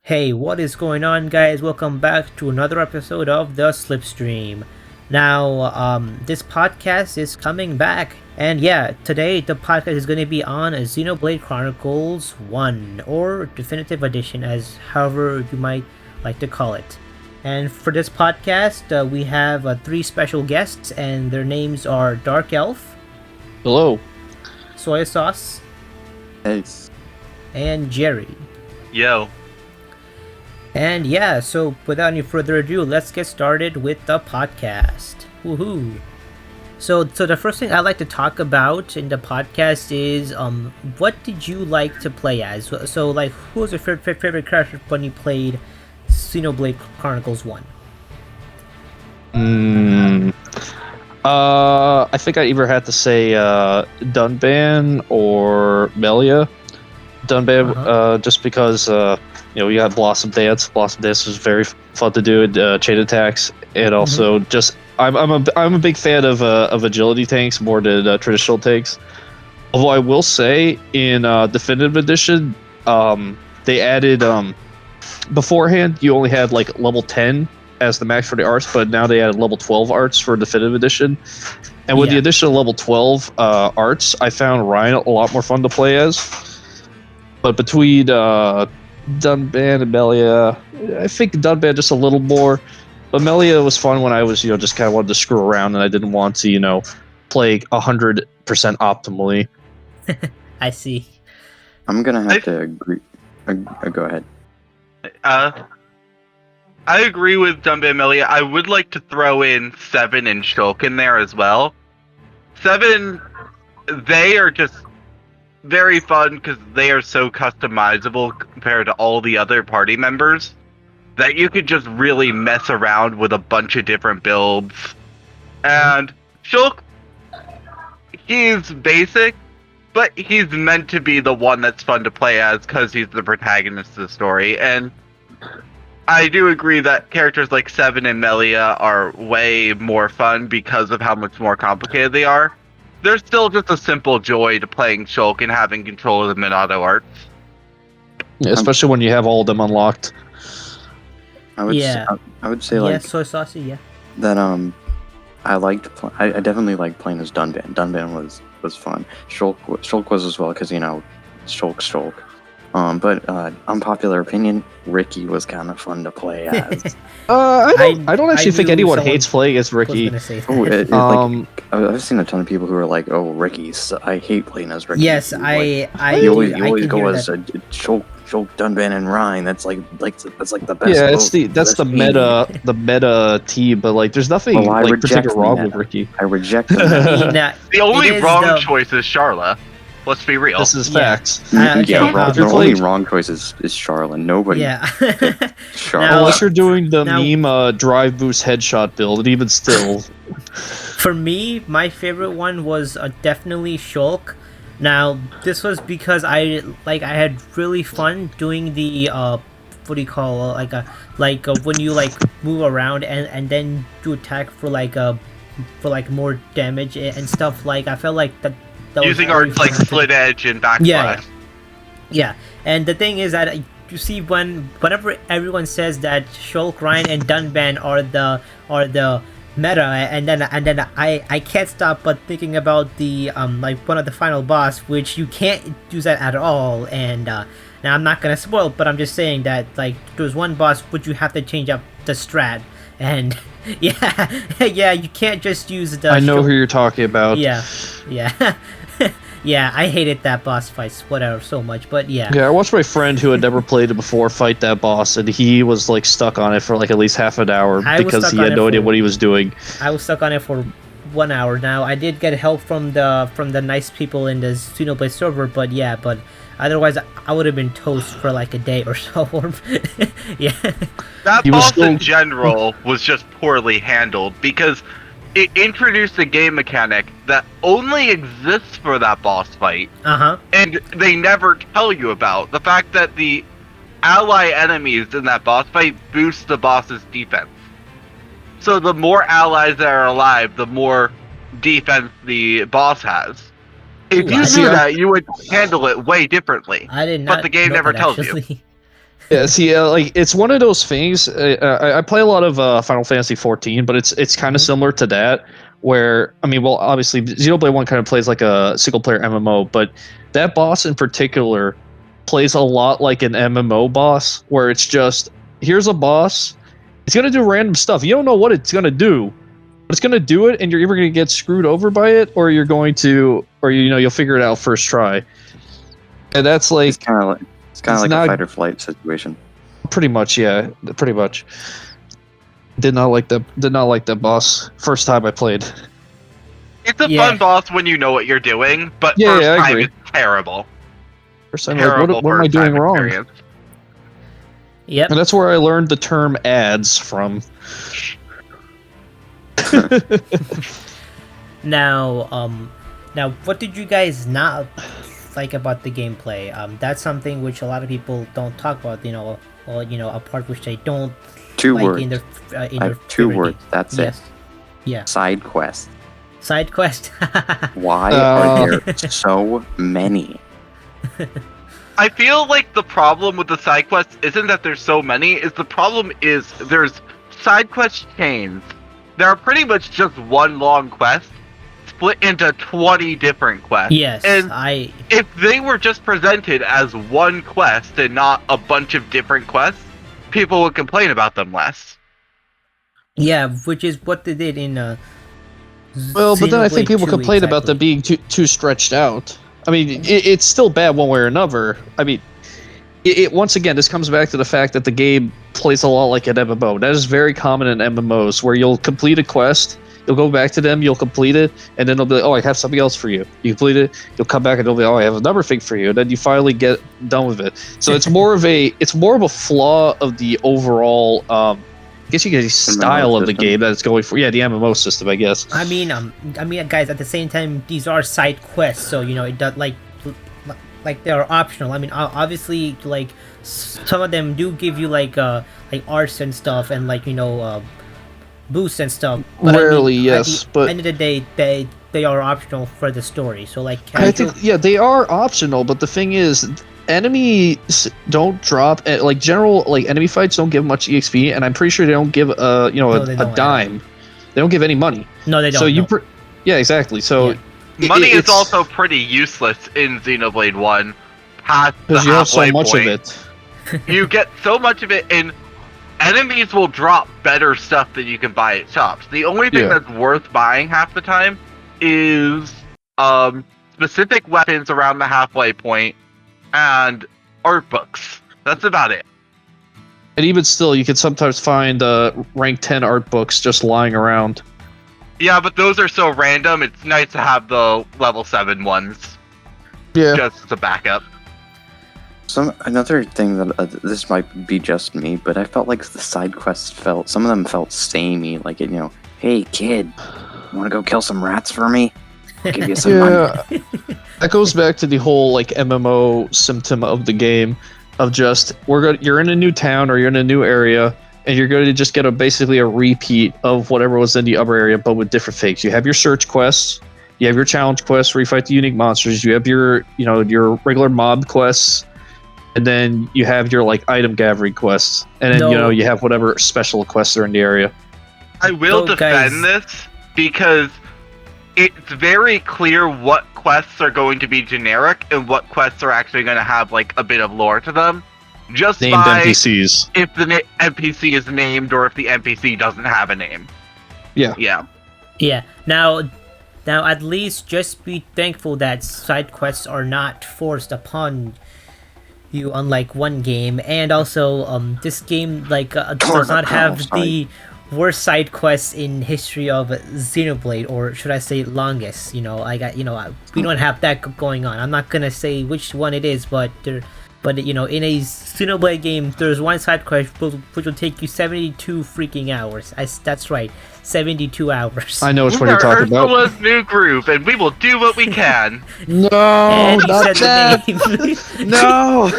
Hey, what is going on, guys? Welcome back to another episode of the SlipStream. Now, this podcast is coming back, and yeah, today the podcast is going to be on Xenoblade Chronicles 1, or Definitive Edition, as however you might like to call it. And for this podcast, we have three special guests, and their names are Dark Elf, Hello. Soy Sauce, Hey. and Jerry. Yo. And yeah, so without any further ado, let's get started with the podcast. Woohoo! So the first thing I'd like to talk about in the podcast is what did you like to play as? So like, who was your favorite character when you played Xenoblade Chronicles 1? I think I either had to say Dunban or Melia. Dunban, just because you got Blossom Dance. Blossom Dance was very fun to do. Chain attacks, and also just I'm a big fan of agility tanks more than traditional tanks. Although I will say in Definitive Edition, they added beforehand you only had like level 10 as the max for the arts, but now they added level 12 arts for Definitive Edition. And with the addition of level 12 arts, I found Ryan a lot more fun to play as. But between Dunban and Melia, I think Dunban just a little more. But Melia was fun when I was, just kind of wanted to screw around and I didn't want to, play 100% optimally. I see. I'm gonna have to agree. Go ahead. I agree with Dunban Melia. I would like to throw in Seven and Shulk in there as well. Seven, they are just very fun because they are so customizable compared to all the other party members that you could just really mess around with a bunch of different builds. And Shulk, he's basic, but he's meant to be the one that's fun to play as because he's the protagonist of the story. And I do agree that characters like Seven and Melia are way more fun because of how much more complicated they are. There's still just a simple joy to playing Shulk and having control of the mid-auto arts. Yeah, especially when you have all of them unlocked. I would say like Soy Saucy, yeah. that. I definitely liked playing as Dunban. Dunban was fun. Shulk was as well because Shulk. But unpopular opinion, Ricky was kind of fun to play as. I don't actually think knew anyone someone hates playing as Ricky. was gonna say that. I've seen a ton of people who are like, "Oh, I hate playing as Ricky." Yes, You I always can go hear as that. Shulk, Dunban, and Ryan. That's like the best. Yeah, that's best the meta team, but like there's nothing Well, I like reject particular wrong the with meta. Ricky. I reject the I mean, The only it is wrong choice is Charla. Let's be real. This is Yeah. facts. Okay, the you're only playing- wrong choice is Charlotte. Nobody. Yeah. Charlotte. Now- Unless you're doing the now- meme drive boost headshot build, and even still, For me, my favorite one was definitely Shulk. Now, this was because I had really fun doing the what do you call when you move around and then do attack for more damage and stuff. I felt like that was Using very arts like fun to Split Edge and Backslash. Yeah. Yeah, and the thing is that you see whenever everyone says that Shulk, Ryan, and Dunban are the meta, and then I can't stop but thinking about the one of the final boss, which you can't use that at all. And now I'm not gonna spoil, but I'm just saying that there's one boss which you have to change up the strat, and yeah, you can't just use the. I know who you're talking about. Yeah. Yeah, I hated that boss fight so much, but yeah. Yeah, I watched my friend who had never played it before fight that boss, and he was stuck on it for at least half an hour because he had no idea what he was doing. I was stuck on it for 1 hour. Now I did get help from the nice people in the Xenoblade server, but otherwise I would have been toast for a day or so. Yeah. That He was boss in still- general was just poorly handled because it introduced a game mechanic that only exists for that boss fight, and they never tell you about. The fact that the ally enemies in that boss fight boost the boss's defense. So the more allies that are alive, the more defense the boss has. If you knew that, you would handle it way differently. I did not. But the game know never that, tells you. actually. Yeah, see, like it's one of those things. I play a lot of Final Fantasy 14, but it's kind of similar to that. Where I mean, well, obviously, Xenoblade One kind of plays like a single player MMO, but that boss in particular plays a lot like an MMO boss, where it's just here's a boss. It's gonna do random stuff. You don't know what it's gonna do, but it's gonna do it, and you're either gonna get screwed over by it, or you're going to, or you'll figure it out first try. And that's like it's kind of like a fight or flight situation. Pretty much, yeah. Pretty much. Did not like that boss first time I played. It's a fun boss when you know what you're doing, but first I time agree. it's terrible. First time, like, what am I doing wrong? Experience. Yep. And that's where I learned the term ads from. Now, what did you guys not like about the gameplay? That's something which a lot of people don't talk about. A part which they don't. Two like words. In their, in I their have two favorite words. game. That's Yes. it. Yeah. Side quest. Side quest. Why are there so many? I feel like the problem with the side quests isn't that there's so many, the problem is there's side quest chains. There are pretty much just one long quest split into 20 different quests. Yes, and I. if they were just presented as one quest and not a bunch of different quests, people would complain about them less. Yeah, which is what they did in. Well, but then I think Xenoblade people 2, complain about exactly. them being too stretched out. I mean, it's still bad one way or another. I mean, once again, this comes back to the fact that the game plays a lot like an MMO. That is very common in MMOs, where you'll complete a quest, you'll go back to them, you'll complete it, and then they'll be like, oh, I have something else for you. You complete it, you'll come back and they'll be like, oh, I have another thing for you, and then you finally get done with it. So it's more of a flaw of the overall, I guess you get style of the system. game that it's going for. Yeah, the MMO system, I guess. I mean, guys. At the same time, these are side quests, so it does like they are optional. I mean, obviously, like some of them do give you like arts and stuff, and boosts and stuff. But Rarely, I mean, yes, at the but end of the day, they are optional for the story. So like, I think they are optional, but the thing is, enemies don't drop like general enemy fights don't give much EXP, and I'm pretty sure they don't give a dime. They don't give any money. No, they don't. So no. yeah, exactly. So Money is it's also pretty useless in Xenoblade 1 past the because you have so halfway much point. of it. You get so much of it, and enemies will drop better stuff than you can buy at shops. The only thing that's worth buying half the time is specific weapons around the halfway point and art books. That's about it. And even still, you can sometimes find rank 10 art books just lying around. Yeah, but those are so random, it's nice to have the level 7 ones. Yeah. Just as a backup. Another thing that this might be just me, but I felt like the side quests some of them felt samey. Like hey kid, want to go kill some rats for me? I'll give you some money. That goes back to the whole like MMO symptom of the game, of just you're in a new town or you're in a new area, and you're going to just get basically a repeat of whatever was in the other area, but with different things. You have your search quests, you have your challenge quests where you fight the unique monsters, you have your your regular mob quests, and then you have your like item gathering quests, and then you have whatever special quests are in the area. I will defend this because it's very clear what quests are going to be generic and what quests are actually going to have like a bit of lore to them. Just Named by NPCs. if the NPC is named or if the NPC doesn't have a name. Yeah. Yeah. Now, at least just be thankful that side quests are not forced upon you, unlike one game, and also this game does not have the worst side quests in history of Xenoblade, or should I say longest. We don't have that going on. I'm not gonna say which one it is, but in a Xenoblade game, there's one side quest which will take you 72 freaking hours. That's right, 72 hours. I know which one you're talking about. Ursula's new groove, and we will do what we can. No, And not you said the name. No.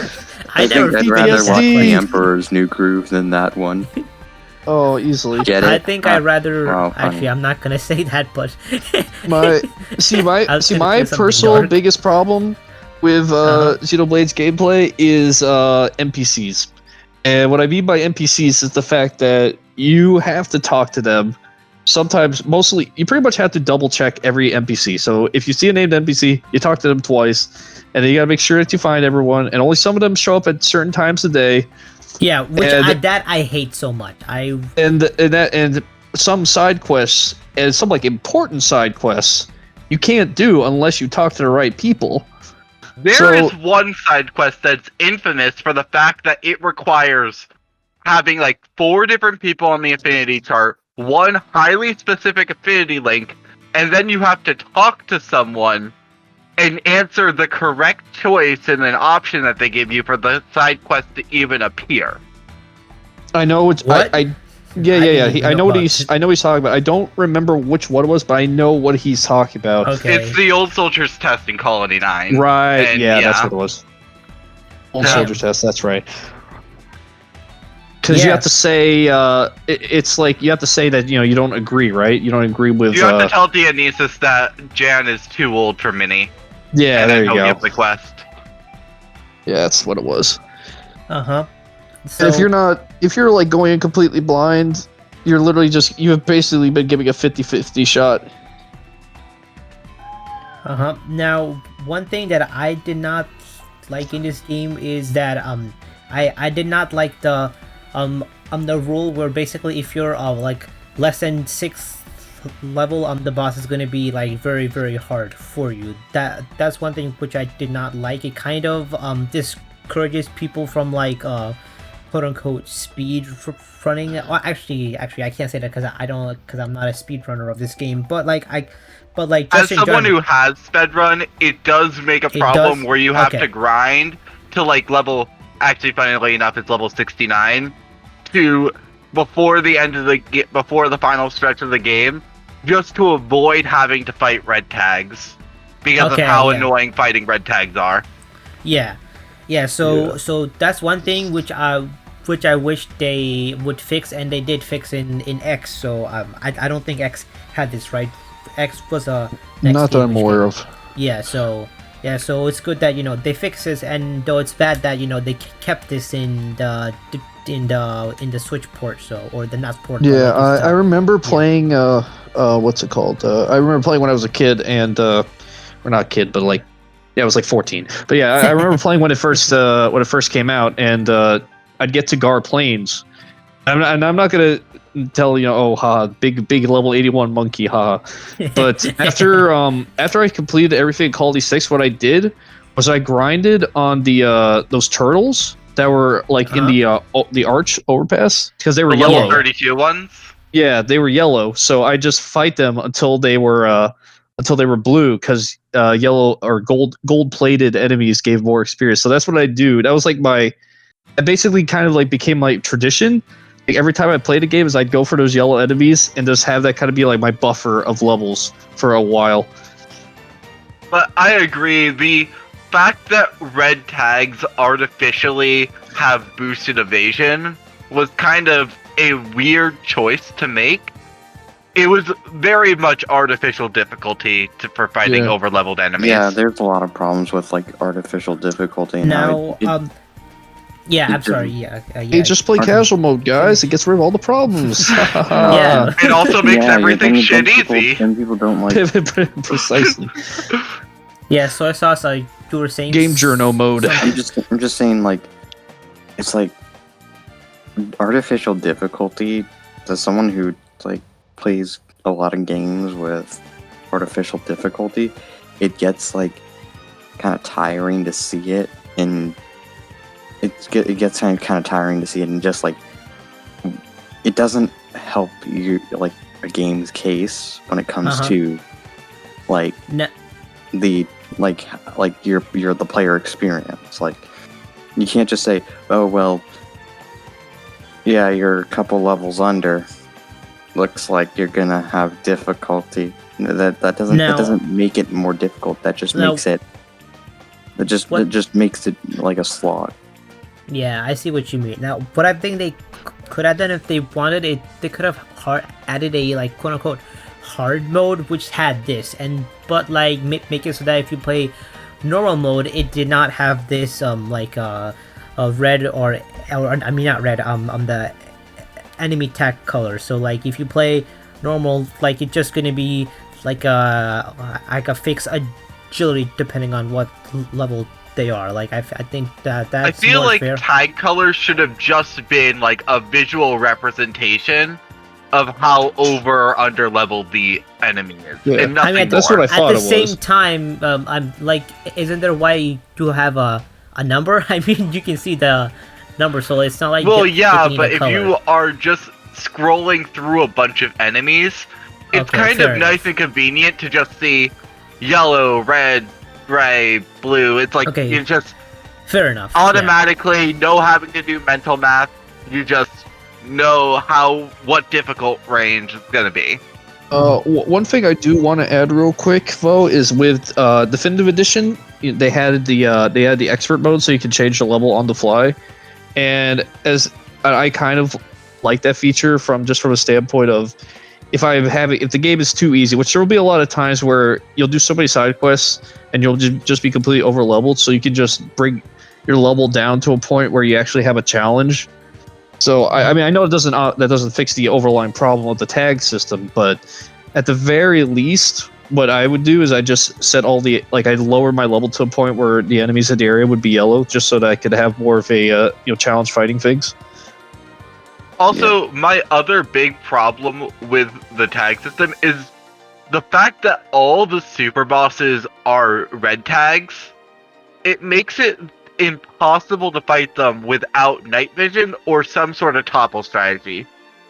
I think I'd rather watch the Emperor's New Groove than that one. Oh, easily. Get it? I think I'd rather. Wow, actually, I'm not gonna say that, but my personal biggest problem with Xenoblade's gameplay is NPCs. And what I mean by NPCs is the fact that you have to talk to them. Sometimes, mostly, you pretty much have to double check every NPC. So if you see a named NPC, you talk to them twice, and then you gotta make sure that you find everyone. And only some of them show up at certain times of day. Yeah, which that I hate so much. And some side quests and some like important side quests you can't do unless you talk to the right people. There is one side quest that's infamous for the fact that it requires having like 4 different people on the affinity chart, one highly specific affinity link, and then you have to talk to someone and answer the correct choice in an option that they give you for the side quest to even appear. I know it's what? I know what he's talking about. I don't remember which one it was, but I know what he's talking about. Okay. It's the old soldiers test in Colony 9. Right. And Yeah, that's what it was. Old soldiers test. That's right. Because you have to say, it's like you have to say that you don't agree, right? You don't agree with. You have to tell Dionysus that Jan is too old for Minnie. Yeah, and there you go. Give the quest. Yeah, that's what it was. So if you're like going in completely blind, you're literally you have basically been giving a 50-50 shot. Now, one thing that I did not like in this game is that I did not like the rule where basically if you're like less than 6th level, the boss is going to be like very, very hard for you. That's one thing which I did not like. It kind of discourages people from like quote unquote speed running. Well, actually I can't say that because I'm not a speedrunner of this game, but just as someone who has spedrun, it does make a problem where you have to grind to like level. Actually, funnily enough, it's level 69 to before the final stretch of the game, just to avoid having to fight red tags because of how annoying fighting red tags are. Yeah. So that's one thing which I wish they would fix, and they did fix in X. So I don't think X had this, right. X was a not that I'm aware of. Yeah. So it's good that they fix this, and though it's bad that they kept this in the Switch port, or the NAS port. Yeah, I remember playing what's it called? I remember playing when I was a kid, and or not kid, but like I was like 14. But yeah, I remember playing when it first came out, and I'd get to Gar Plains, and I'm not gonna tell big level 81 monkey, haha. But after I completed everything in Quality 6, what I did was I grinded on the those turtles that were like in the arch overpass because they were yellow. Level 32 ones. Yeah, they were yellow. So I just fight them until they were blue, because yellow or gold plated enemies gave more experience. So that's what I do. That was like I basically kind of like became my tradition. Like every time I played a game, is I'd go for those yellow enemies and just have that kind of be like my buffer of levels for a while. But I agree. The fact that red tags artificially have boosted evasion was kind of a weird choice to make. It was very much artificial difficulty for fighting over-leveled enemies. Yeah, there's a lot of problems with like artificial difficulty. Now, I'm sorry. Yeah. Hey, just play casual mode, guys. It gets rid of all the problems. Yeah. It also makes everything shit easy. Some people don't like precisely. Yeah. So I saw you were saying game journal mode. I'm just saying, like, it's like artificial difficulty. As someone who like plays a lot of games with artificial difficulty, it gets like kind of tiring to see it, and it gets kind of tiring to see it, and just like it doesn't help you like a game's case when it comes to like the like your the player experience. Like you can't just say, oh well, yeah, you're a couple levels under, looks like you're gonna have difficulty. That doesn't make it more difficult. That just makes it just makes it like a slog. Yeah, I see what you mean. Now, what I think they could have done if they wanted it, they could have added a like quote unquote hard mode which had this, but make it so that if you play normal mode, it did not have this red or I mean not red, the enemy tag color. So like if you play normal, like it's just gonna be like a fixed agility depending on what level they are. Like I think that's I feel more like fair. tag colors should have just been like a visual representation of how over or under leveled the enemy is, Yeah. and nothing That's more. what I thought At the it same was. time, I'm like, isn't there why to have a number? I mean, you can see the number, so it's not like Well, yeah, picking but a if color. you are just scrolling through a bunch of enemies, it's Okay, kind fair of enough. nice and convenient to just see yellow, red, gray, blue. It's like Okay. you just Fair enough. automatically, no having to do mental math. You just know what difficult range it's gonna be. One thing I do want to add real quick though is with Definitive Edition, they had the expert mode, so you can change the level on the fly, and as I kind of like that feature from a standpoint of if the game is too easy, which there will be a lot of times where you'll do so many side quests and you'll just be completely over leveled, so you can just bring your level down to a point where you actually have a challenge. So I mean I know that doesn't fix the overlying problem with the tag system, but at the very least, what I would do is I just set I'd lower my level to a point where the enemies in the area would be yellow, just so that I could have more of a challenge fighting things. Also, my other big problem with the tag system is the fact that all the super bosses are red tags. It makes it impossible to fight them without night vision or some sort of topple strategy.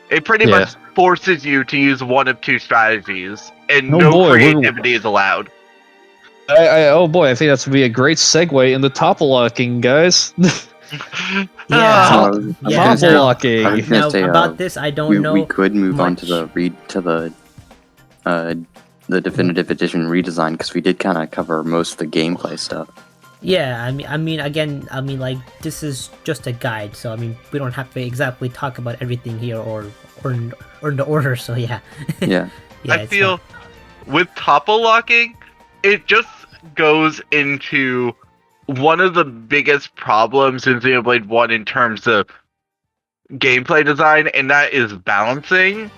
It pretty much forces you to use one of two strategies, and no creativity is allowed. Oh boy, I think that's would be a great segue into topple locking, guys. Yeah. So, Yeah, Topple now- locking. I was gonna Now say, about this, I don't know. we could move on to much. the definitive edition redesign, because we did kind of cover most of the gameplay stuff. Yeah, I mean, again, like this is just a guide, so I mean, we don't have to exactly talk about everything here or in the order. So yeah. Yeah. Yeah, I it's feel not- with topple locking, it just goes into one of the biggest problems in Xenoblade 1 in terms of gameplay design, and that is balancing.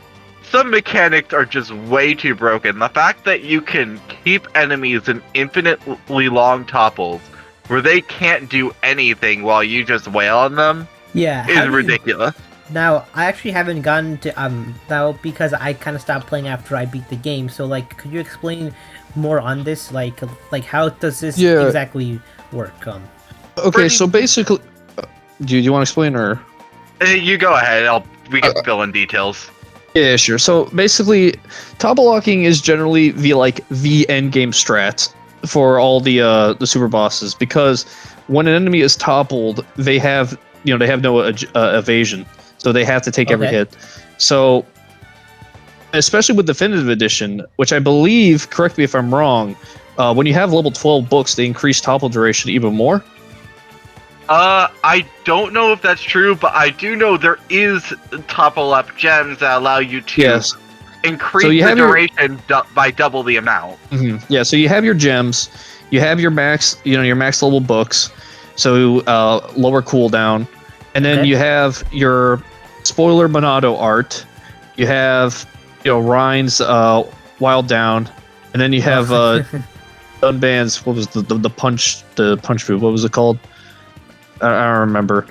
Some mechanics are just way too broken. The fact that you can keep enemies in infinitely long topples where they can't do anything while you just wail on them yeah, is ridiculous. Now, I actually haven't gotten to now because I kind of stopped playing after I beat the game. So, like, could you explain more on this? Like how does this exactly work? Okay, so basically, do you want to explain or? You go ahead. We can fill in details. Yeah, sure. So basically, topple locking is generally the end game strat for all the super bosses, because when an enemy is toppled, they have no evasion, so they have to take every hit. So especially with Definitive Edition, which I believe, correct me if I'm wrong, when you have level 12 books, they increase topple duration even more. I don't know if that's true, but I do know there is topple up gems that allow you to increase the duration by double the amount. Mm-hmm. Yeah, so you have your gems, you have your max level books, so lower cooldown, and then you have your spoiler Monado art, you have Rhine's Wild Down, and then you have Dunban's, what was the punch move? What was it called? I don't remember.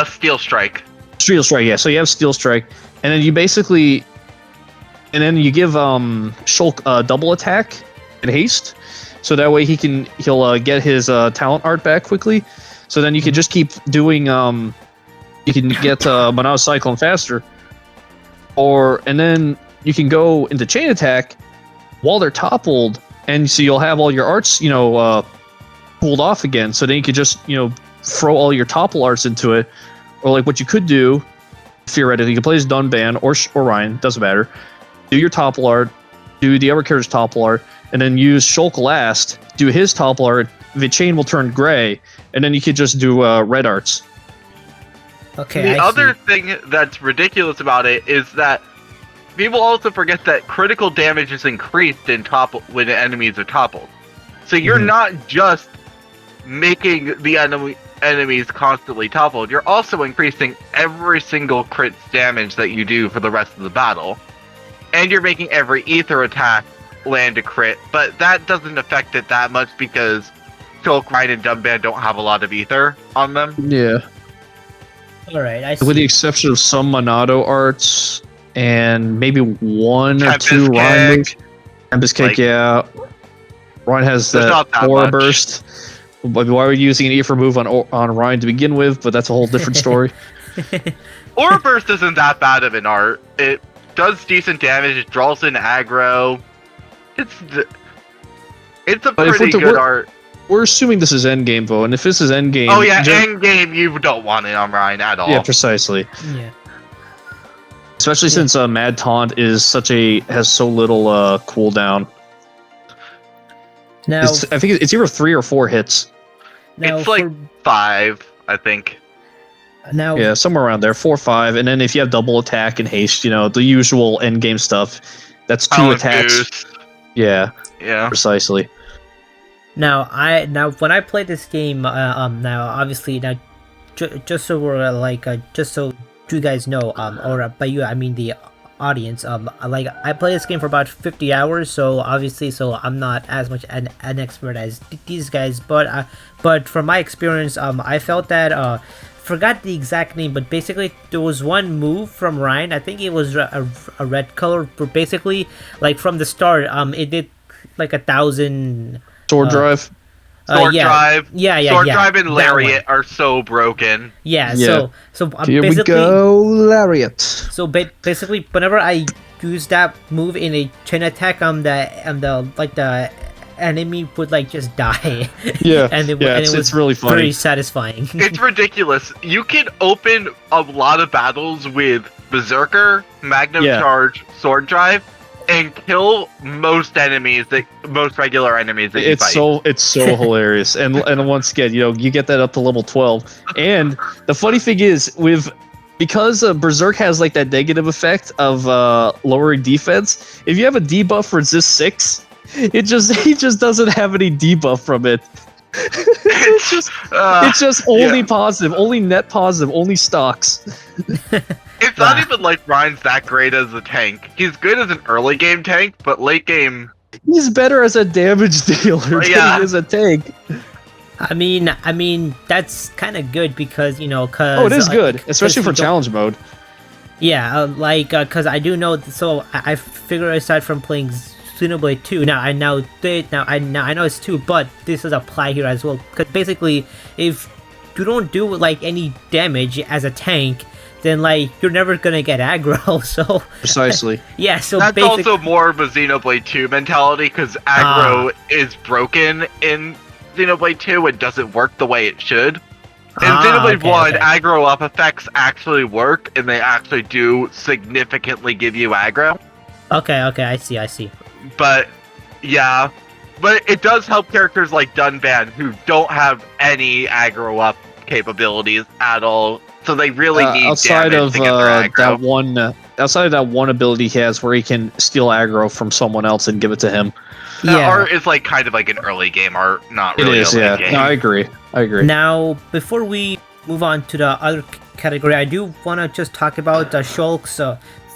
Steel Strike. Steel Strike, yeah. So you have Steel Strike, and then you basically, and then you give Shulk double attack and haste, so that way he'll get his talent art back quickly. So then you can just keep doing you can get Monado Cyclone faster, and then you can go into chain attack while they're toppled, and so you'll have all your arts pulled off again, so then you could just throw all your topple arts into it, or like what you could do theoretically, you can play as Dunban or Ryan, doesn't matter, do your topple art, do the other character's topple art, and then use Shulk last, do his topple art, the chain will turn gray, and then you could just do red arts. Okay. The other thing that's ridiculous about it is that people also forget that critical damage is increased when enemies are toppled. So you're not just making the enemy enemies constantly toppled, you're also increasing every single crit damage that you do for the rest of the battle. And you're making every ether attack land a crit, but that doesn't affect it that much because Shulk, Rhine, and Dunban don't have a lot of ether on them. Yeah. Alright, I see. With the exception of some Monado arts and maybe one or Tempest two Rhine Kick. moves. Tempest Kick, Like, yeah. Rhine has there's that not that Aura much. Burst. Why were you using an Ether move on Rhine to begin with? But that's a whole different story. Aura Burst isn't that bad of an art. It does decent damage, it draws in aggro. It's a But if pretty we're- good art. We're assuming this is endgame, though, and if this is endgame... Oh yeah, endgame you don't want it on Rhine at all. Yeah, precisely. Yeah. Especially since Mad Taunt is has so little cooldown. Now, I think it's either 3 or 4 hits. now It's like for, 5, I think. now Yeah, somewhere around there, 4 or 5, and then if you have double attack and haste, the usual end game stuff. That's 2 Pound attacks. Goose. Yeah, Yeah. precisely. Now when I play this game, now obviously now, just so we're just so you guys know, or by you I mean the audience, like I play this game for about 50 hours, so obviously, so I'm not as much an expert as these guys, but from my experience, I felt that forgot the exact name, but basically there was one move from Ryan. I think it was a red color, but basically like from the start, it did like 1,000. Sword drive. Sword Drive. Yeah. Sword Drive and that Lariat one. are so broken. Yeah. Yeah. So Here we basically, go, Lariat. so basically, whenever I use that move in a chain attack, the enemy would like just die. Yeah, and it it's was really funny. very satisfying. It's ridiculous. You can open a lot of battles with Berserker, Magnum Yeah. Charge, Sword Drive, and kill most regular enemies that you fight. It's so hilarious, and once again, you get that up to level 12, and the funny thing is because Berserk has like that negative effect of lowering defense. If you have a debuff for resist 6, he just doesn't have any debuff from it. It's just only positive, only net positive, only stocks. It's not even like Ryan's that great as a tank. He's good as an early game tank, but late game... He's better as a damage dealer than Yeah. he is a tank. I mean that's kind of good because cause Oh, it is good, 'cause especially you for don't- challenge mode. Yeah, because I do know. So I figure aside from playing Xenoblade 2, now I know it's 2, but this does apply here as well. Because basically, if you don't do like any damage as a tank, then like you're never gonna get aggro. So Precisely. yeah, so That's basically, also more of a Xenoblade 2 mentality, because aggro is broken in Xenoblade 2 and doesn't work the way it should. In Xenoblade 1, aggro up effects actually work, and they actually do significantly give you aggro. Okay, I see. But, yeah. But it does help characters like Dunban, who don't have any aggro up capabilities at all. So they really need outside damage of to get their aggro. outside of that one ability he has where he can steal aggro from someone else and give it to him. Art is like kind of like an early game art, not It really is, a late yeah. game. No, I agree. Now, before we move on to the other category, I do want to just talk about Shulk's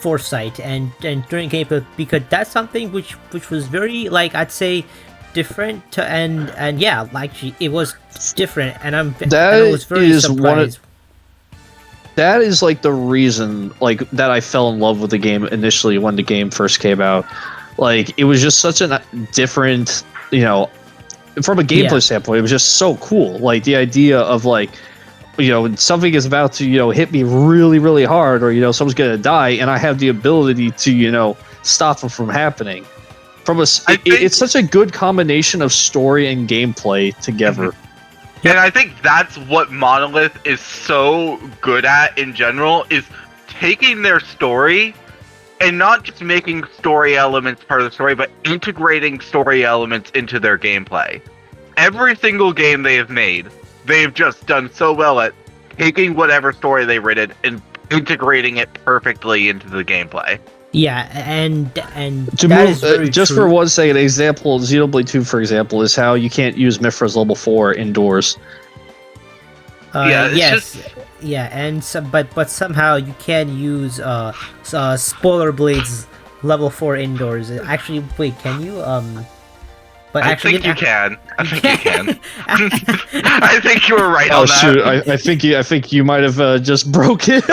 foresight and during gameplay, because that's something which was very, like, I'd say different and yeah, like it was different, and I was very surprised. That is like the reason like that I fell in love with the game initially when the game first came out. Like it was just such a different, from a gameplay standpoint, it was just so cool. Like the idea of like, something is about to, hit me really, really hard, or, someone's going to die, and I have the ability to, stop them from happening. It's such a good combination of story and gameplay together. And I think that's what Monolith is so good at in general, is taking their story and not just making story elements part of the story, but integrating story elements into their gameplay. Every single game they have made, they've just done so well at taking whatever story they've written and integrating it perfectly into the gameplay. Yeah, and to move just for one second, example, Xenoblade 2, for example, is how you can't use Mithra's level 4 indoors. Yeah, it's Yes. just- Yeah, and but somehow you can use Spoiler Blades level 4 indoors. Actually, wait, can you But I actually, think you can. I think you can. I think you were right Oh on that. shoot! I think you might have just broke it.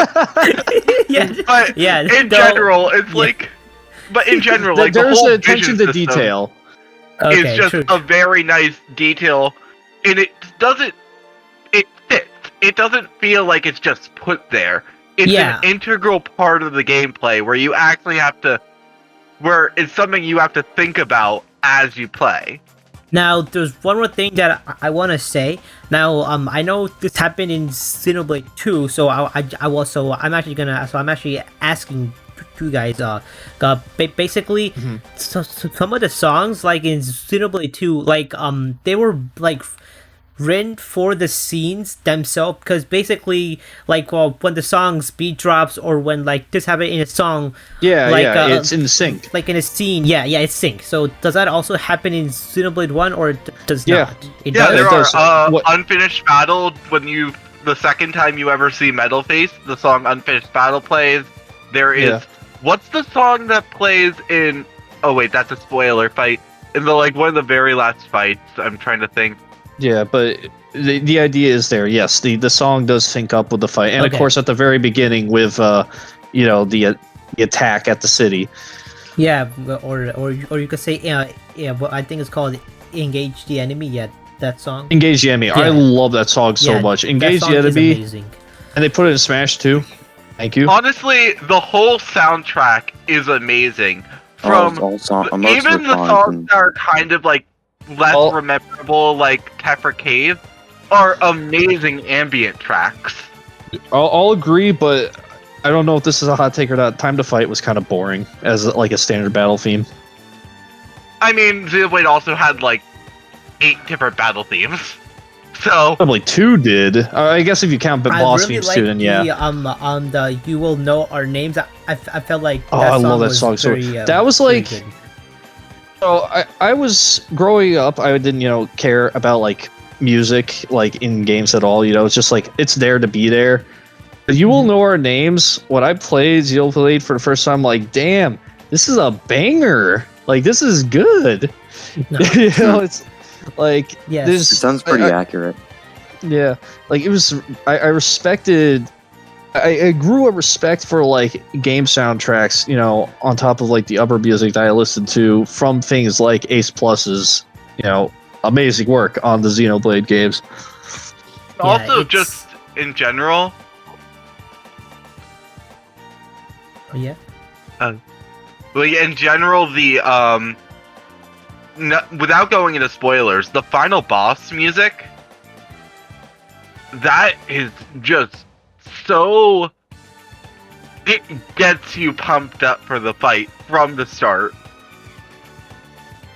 yeah, But yeah. in no, general, it's yeah. like. But in general, like the There's whole the attention vision to system detail. Okay, is just true. a very nice detail, and it doesn't. It fits. It doesn't feel like it's just put there. It's Yeah. an integral part of the gameplay where you actually have to. Where it's something you have to think about as you play. Now, there's one more thing that I want to say. Now, I know this happened in Xenoblade 2, so I'm actually asking you guys. Basically, so some of the songs, like in Xenoblade 2, like they were like written for the scenes themselves, because basically, like, well, when the song's beat drops, or when like this happen in a song, Yeah, like, yeah, it's in sync. like in a scene, yeah, it's sync. So does that also happen in Xenoblade 1, or does Yeah. not? It Yeah, does? there it does. are What- unfinished battle when you the second time you ever see Metal Face, the song Unfinished Battle plays. There is Yeah. what's the song that plays in oh wait, that's a spoiler fight. In the like one of the very last fights, I'm trying to think. Yeah, but the idea is there. Yes, the song does sync up with the fight, and Okay. of course at the very beginning with the attack at the city. Yeah, or you could say, yeah, what I think it's called Engage the Enemy. Yeah, that song. Engage the enemy. I Yeah. love that song so Yeah, much. that Engage song the is enemy, amazing. and they put it in Smash too. Thank you. Honestly, the whole soundtrack is amazing. From most even of the songs that are kind of like less All- memorable, like Tefra Cave, are amazing ambient tracks. I'll agree, but I don't know if this is a hot take or not. Time to Fight was kind of boring as like a standard battle theme. I mean, Xenoblade also had like 8 different battle themes, so Probably 2 did. I guess if you count the I boss really themes like too, then yeah. the You Will Know Our Names. I felt like Oh, that I song love that was song so- very, that was very like- good. So I was growing up. I didn't care about like music like in games at all. It's just like it's there to be there. But You Will Know Our Names. When I played Xenoblade for the first time, like damn, this is a banger. Like this is good. No. It's like Yes. It there's sounds pretty accurate. yeah, like it was. I respected. I grew a respect for like game soundtracks. On top of like the upper music that I listened to from things like Ace Plus's, amazing work on the Xenoblade games. Yeah, also it's- just in general, Oh, yeah. well, yeah, in general, the without going into spoilers, the final boss music that is just so it gets you pumped up for the fight from the start.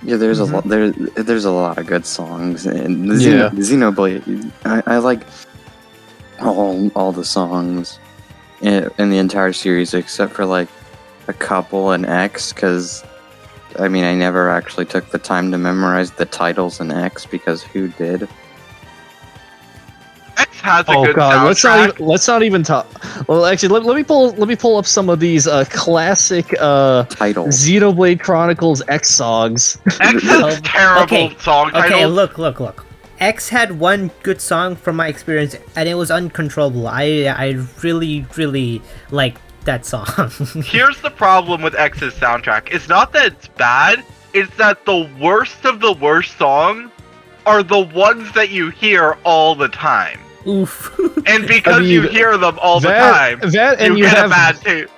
Yeah, there's a lot. There's a lot of good songs, and the Xenoblade. I like all the songs in the entire series except for like a couple in X, because I mean I never actually took the time to memorize the titles in X, because who did? X has a Oh good god, soundtrack. let's not even talk. Well, actually, let me pull up some of these classic Titles. Xenoblade Chronicles X songs. X has terrible Okay, song titles. Okay, look. X had one good song from my experience, and it was Uncontrollable. I really like that song. Here's the problem with X's soundtrack. It's not that it's bad, it's that the worst of the worst songs are the ones that you hear all the time. Oof. And because I mean, you hear them all the time, that and you you get have a bad taste.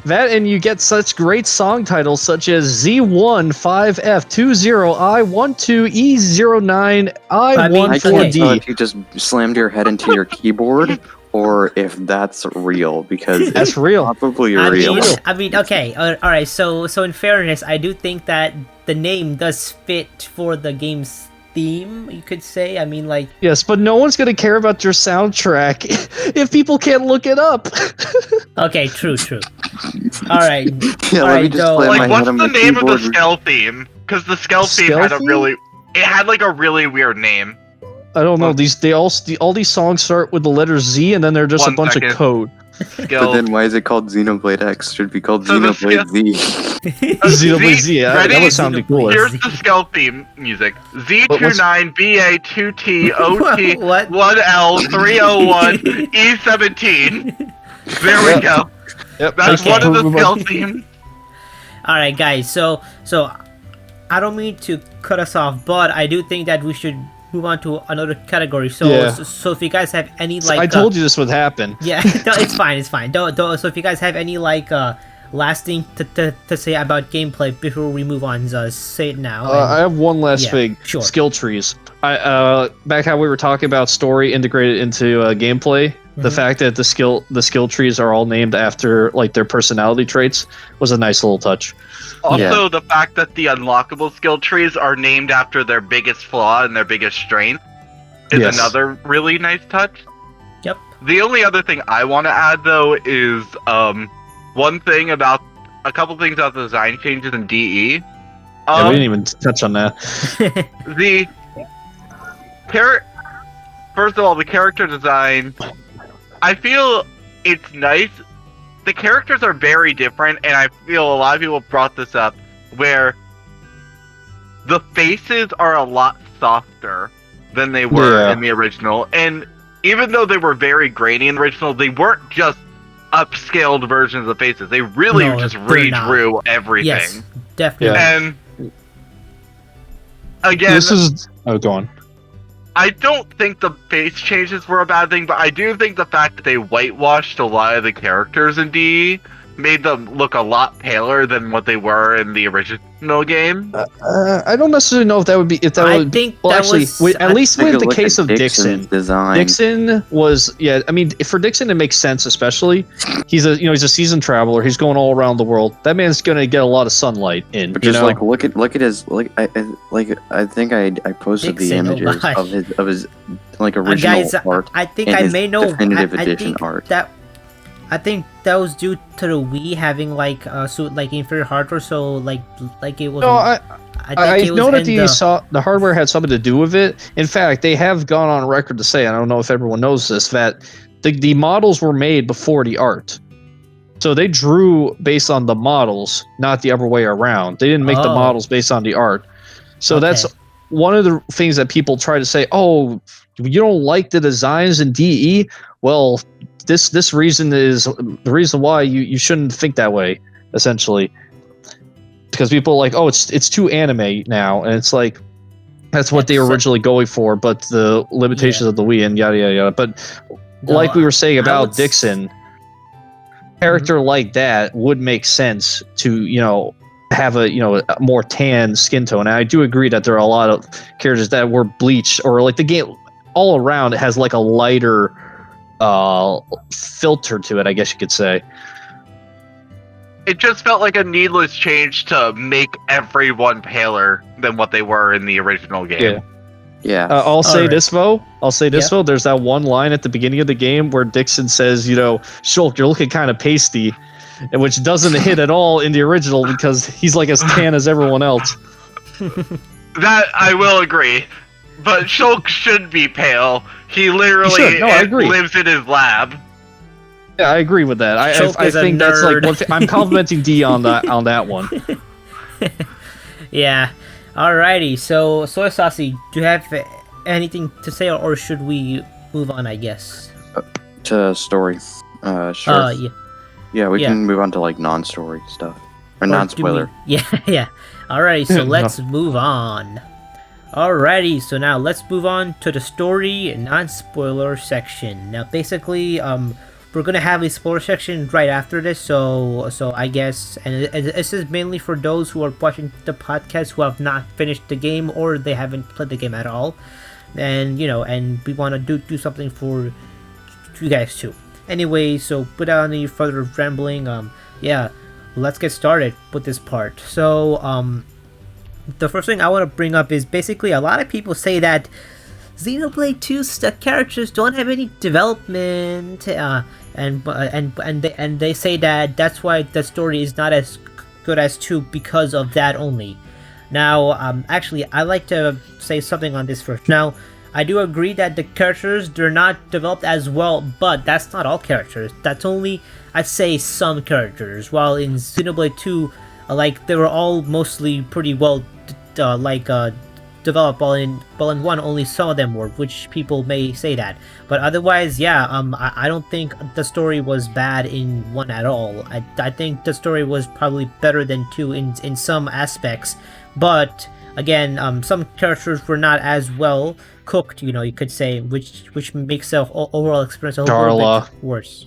that and you get such great song titles such as Z1-5F20I12E09 I mean, I can't tell I14D. if you just slammed your head into your keyboard or if that's real, because That's it's real. probably I real. mean, okay, all right. So in fairness, I do think that the name does fit for the game's theme. You could say. I mean, like, Yes, but no one's gonna care about your soundtrack if people can't look it up. okay, true. All right. Yeah, let me Alright, just so- slam my Like, head what's on the my name of the keyboard. Skell theme? Because the Skell theme Skell had a theme? really... It had, like, a really weird name. I don't know. All these songs start with the letter Z, and then they're just a 1 bunch second. of code. But Skill. then why is it called Xenoblade X? Should be called So the Xenoblade Z. Xenoblade Z. Yeah, Ready? that would sound cooler. Here's the skill theme music. what's- Z29BA2T What? OT1L301 E17. There we go. Yep, That's Okay. one of the skill themes. All right, guys. So I don't mean to cut us off, but I do think that we should move on to another category. So Yeah. so if you guys have any like, I told you this would happen. yeah, no, it's fine, it's fine. Don't. So if you guys have any like last thing to say about gameplay before we move on, say it now. I have one last Yeah, thing. sure. Skill trees. Back how we were talking about story integrated into gameplay. The Mhm. fact that the skill trees are all named after like their personality traits was a nice little touch. Also, the fact that the unlockable skill trees are named after their biggest flaw and their biggest strength is Yes. another really nice touch. Yep. The only other thing I want to add, though, is a couple things about the design changes in DE. Yeah, we didn't even touch on that. The First of all, the character design, I feel it's nice. The characters are very different, and I feel a lot of people brought this up, where the faces are a lot softer than they were Yeah. in the original. And even though they were very grainy in the original, they weren't just upscaled versions of faces. They really No, just they're not. redrew everything. Yes, definitely. Yeah. And again, Go on. I don't think the face changes were a bad thing, but I do think the fact that they whitewashed a lot of the characters in DE made them look a lot paler than what they were in the original game. I don't necessarily know if that would be I would. think Well, that actually, was at least Take with a the look case at of Dixon's Dixon. design. Dixon was I mean, for Dixon it makes sense, especially he's a seasoned traveler. He's going all around the world. That man's gonna get a lot of sunlight in. But you just know? like look at his I think I posted Dixon, the oh images gosh. of his like original guys, art. I think and I his may know. definitive I edition think art. I think that was due to the Wii having like like inferior hardware, so like it was. No, I think it was know that in the hardware had something to do with it. In fact, they have gone on record to say, I don't know if everyone knows this, that the models were made before the art. So they drew based on the models, not the other way around. They didn't make the Oh. models based on the art. So that's Okay. one of the things that people try to say, oh, you don't like the designs in DE? Well, this reason is the reason why you shouldn't think that way, essentially. Because people are like, oh, it's too anime now, and it's like that's what they were That's- originally going for, but the limitations of the Wii and yada yada yada. But like we were saying I would about s- Dixon, character like that would make sense to have a a more tan skin tone. And I do agree that there are a lot of characters that were bleached, or like the game all around it has like a lighter filter to it, I guess you could say. It just felt like a needless change to make everyone paler than what they were in the original game. Yeah. Yeah. I'll say Alright. this though. Yeah. There's that one line at the beginning of the game where Dixon says, Shulk, you're looking kind of pasty, and which doesn't hit at all in the original because he's like as tan as everyone else. That I will agree. But Shulk should be pale. He literally He should. No, I agree. lives in his lab. Yeah, I agree with that. Shulk I is a think that's like nerd. one thing. I'm complimenting D on that one. Yeah. Alrighty. So Soy Saucy, do you have anything to say, or should we move on? I guess. To story. Sure. Yeah. Yeah, we yeah. can move on to like non-story stuff or Or non-spoiler. do we- Yeah, yeah. Alrighty, so let's move on. Alrighty, so now let's move on to the story and non-spoiler section. Now, basically, we're gonna have a spoiler section right after this, so I guess, and this is mainly for those who are watching the podcast who have not finished the game or they haven't played the game at all, and and we want to do something for you guys too. Anyway, so without any further rambling, yeah, let's get started with this part. So, the first thing I want to bring up is basically a lot of people say that Xenoblade 2's the characters don't have any development, and they say that that's why the story is not as good as 2 because of that only. Now, actually, I like to say something on this first. Now, I do agree that the characters, they're not developed as well, but that's not all characters. That's only, I'd say, some characters. While in Xenoblade 2, like, they were all mostly pretty well developed, while in 1 only some of them were, which people may say that. But otherwise, yeah, I don't think the story was bad in 1 at all. I think the story was probably better than 2 in some aspects, but again, some characters were not as well cooked, you could say, which makes the overall experience a little bit worse.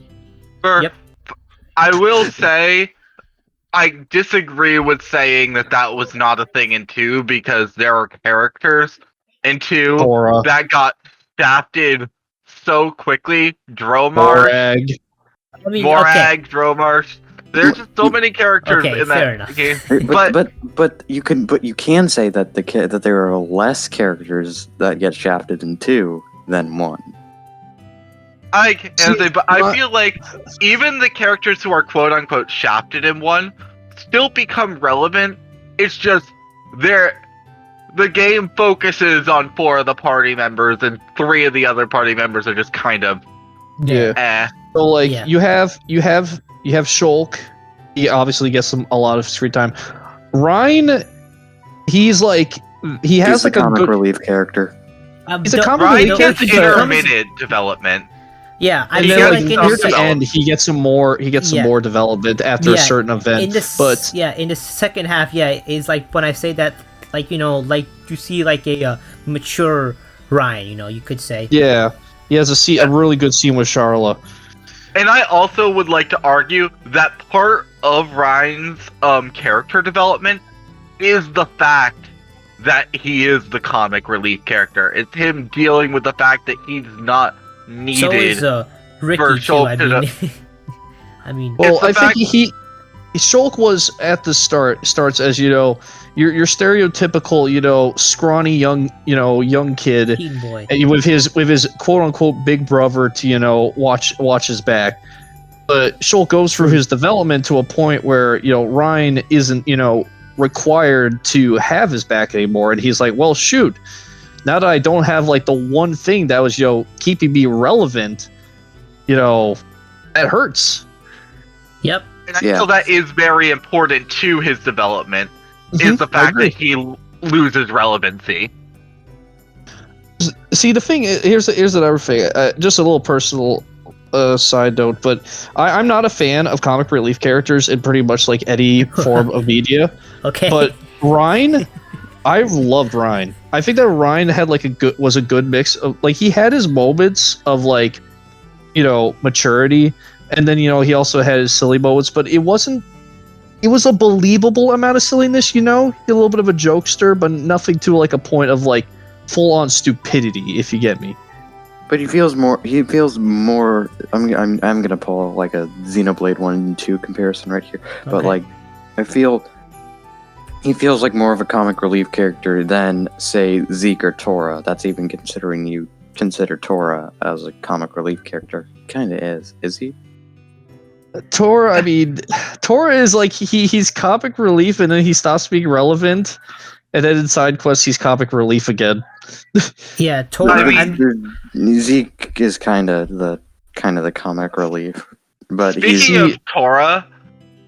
Yep. I will say, I disagree with saying that was not a thing in 2, because there are characters in 2 that got shafted so quickly. Morag. Morag, Dromarsh. There's just so many characters in that game. But you can say that that there are less characters that get shafted in 2 than 1. I feel like even the characters who are quote unquote shafted in 1 still become relevant. It's just the game focuses on 4 of the party members, and 3 of the other party members are just kind of So like you have Shulk. He obviously gets a lot of screen time. Ryan, he's like he has like a comic relief character. He's a comic Ryan relief gets character. intermittent development. Yeah, I And feel then, like near the end, he gets some more development after a certain event. in the second half, is like when I say that, like, like you see like a mature Ryan, you could say. Yeah, he has a really good scene with Charla. And I also would like to argue that part of Ryan's character development is the fact that he is the comic relief character. It's him dealing with the fact that he's not needed. So is Ricky for too, Shulk I mean. Well, I think Shulk was at the starts as your stereotypical scrawny young kid, Teen boy. and with his quote unquote big brother to watch his back. But Shulk goes through his development to a point where Ryan isn't required to have his back anymore, and he's like, well, shoot, now that I don't have like the one thing that was keeping me relevant, that hurts. Yep. And I feel that is very important to his development, is the fact that he loses relevancy. See, the thing is, here's another thing. Just a little personal side note, but I'm not a fan of comic relief characters in pretty much like any form of media. Okay. But Ryan, I've loved Ryan. I think that Ryan had like was a good mix of like he had his moments of like maturity, and then he also had his silly moments, but it was a believable amount of silliness, a little bit of a jokester, but nothing to like a point of like full on stupidity, if you get me. But he feels more. I'm gonna pull like a Xenoblade 1 and 2 comparison right here. Okay. But like, I feel he feels like more of a comic relief character than say Zeke or Tora. That's even considering you consider Tora as a comic relief character. Kind of is he? Tora, I mean, Tora is like he's comic relief, and then he stops being relevant, and then in side quests he's comic relief again. Yeah, Tora. Zeke is kind of the comic relief, but speaking of Tora,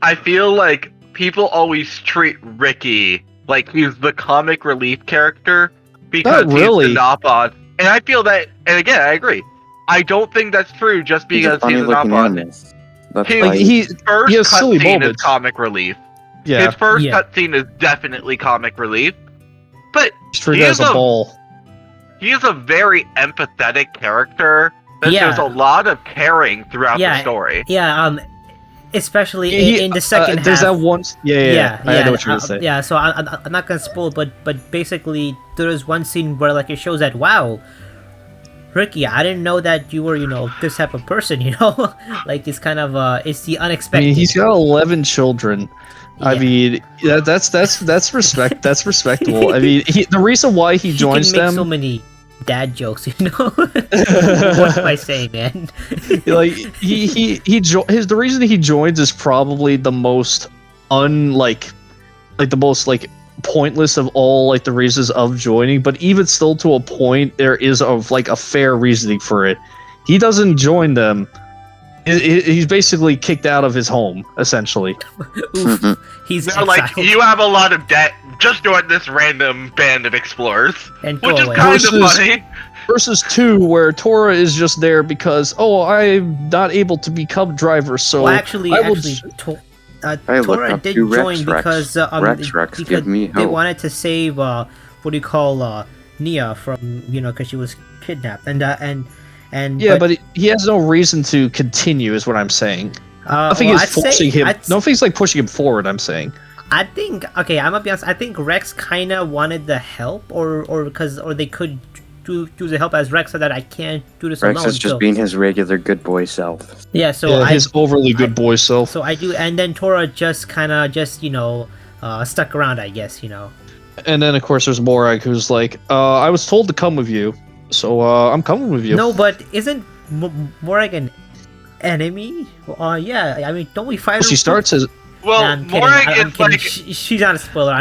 I feel like people always treat Ricky like he's the comic relief character because he's the Nopod, and I feel that. And again, I agree. I don't think that's true just because he's a Nopod. His first cutscene is comic relief. Yeah. His first cutscene is definitely comic relief. But he is a ball. He is a very empathetic character. There's a lot of caring throughout the story. Yeah, especially in the second half. There's that one. Yeah. I know what you're gonna say. Yeah, so I'm not gonna spoil, but basically there is one scene where like it shows that Ricky, I didn't know that you were, this type of person, like it's kind of, it's the unexpected. I mean, he's got 11 children. Yeah. I mean, that's respect. That's respectable. I mean, the reason why he joins can make them. So many dad jokes, What am I saying, man? Like the reason he joins is probably the most the most pointless of all like the reasons of joining, but even still to a point, there is a fair reasoning for it. He doesn't join them. He's basically kicked out of his home, essentially. Oof, he's They're like, exiled. you have a lot of debt. Just join this random band of explorers, And go which is away. kind of Versus- funny. Versus 2, where Tora is just there because, oh, I'm not able to become driver, so Well, actually, I will Hey, look Tora up did to Rex, join because Rex, because give me they help. wanted to save what do you call Nia from because she was kidnapped Yeah, but he has no reason to continue, is what I'm saying. Nothing is forcing him. Nothing's like pushing him forward. I'm saying. I think okay. I'm gonna be honest. I think Rex kind of wanted the help, or they could do the help as Rex said that I can't do this Rex alone. is just so, being his regular good boy self. yeah. So His overly good boy self. So I do, and then Tora just kind of stuck around, I guess. And then of course there's Morag, who's like, I was told to come with you, so I'm coming with you. No, but isn't Morag an enemy? Yeah. I mean, don't we fight? She starts as Well, Nah, I'm kidding. Morag I'm is kidding. like She's not a spoiler.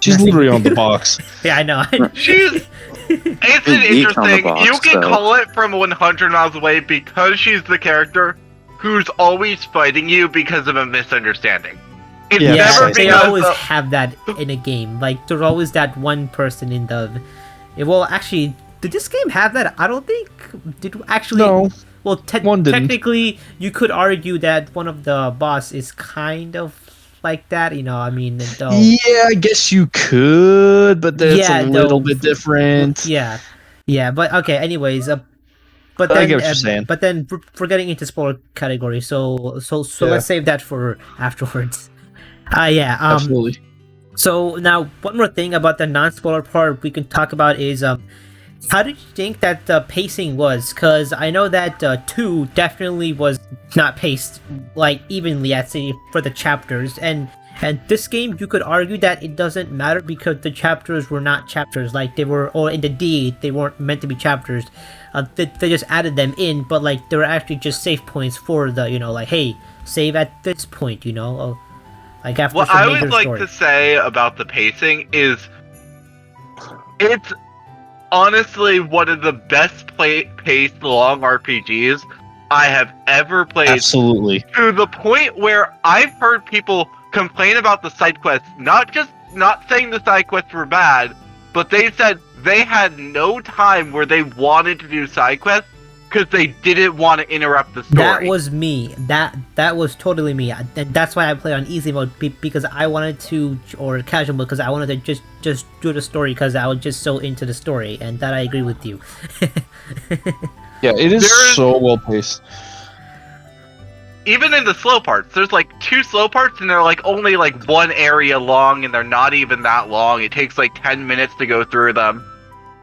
she's messing- literally on the box. Yeah, I know. she's. It's an Geek on the interesting. box, You can so- call it from 100 miles away because she's the character who's always fighting you because of a misunderstanding. It's Yeah, never they because always of, have that in a game. Like there's always that one person in the. Well, actually, did this game have that? I don't think. Did actually? No. Well, One didn't. technically, you could argue that one of the boss is kind of like that. I mean, though. Yeah, I guess you could, but that's Yeah, a little though- bit different. Yeah, but okay. Anyways, but I then, get what you're saying. But then we're getting into spoiler category, so Yeah. let's save that for afterwards. Yeah. Absolutely. So now, one more thing about the non-spoiler part we can talk about is how did you think that the pacing was? Because I know that 2 definitely was not paced like evenly, I'd say, for the chapters, and this game you could argue that it doesn't matter because the chapters were not chapters, like they were, or in the D they weren't meant to be chapters. They just added them in, but like they were actually just save points for the like, hey, save at this point, like after what some I major would like story. to say about the pacing is it's honestly one of the best paced long RPGs I have ever played. Absolutely. To the point where I've heard people complain about the side quests, not saying the side quests were bad, but they said they had no time where they wanted to do side quests because they didn't want to interrupt the story. That was me. That was totally me. That's why I play on easy mode because I wanted to, or casual mode because I wanted to just do the story because I was just so into the story, and that I agree with you. Yeah, it is There is- so well paced. Even in the slow parts, there's like 2 slow parts and they're like only like 1 area long and they're not even that long. It takes like 10 minutes to go through them.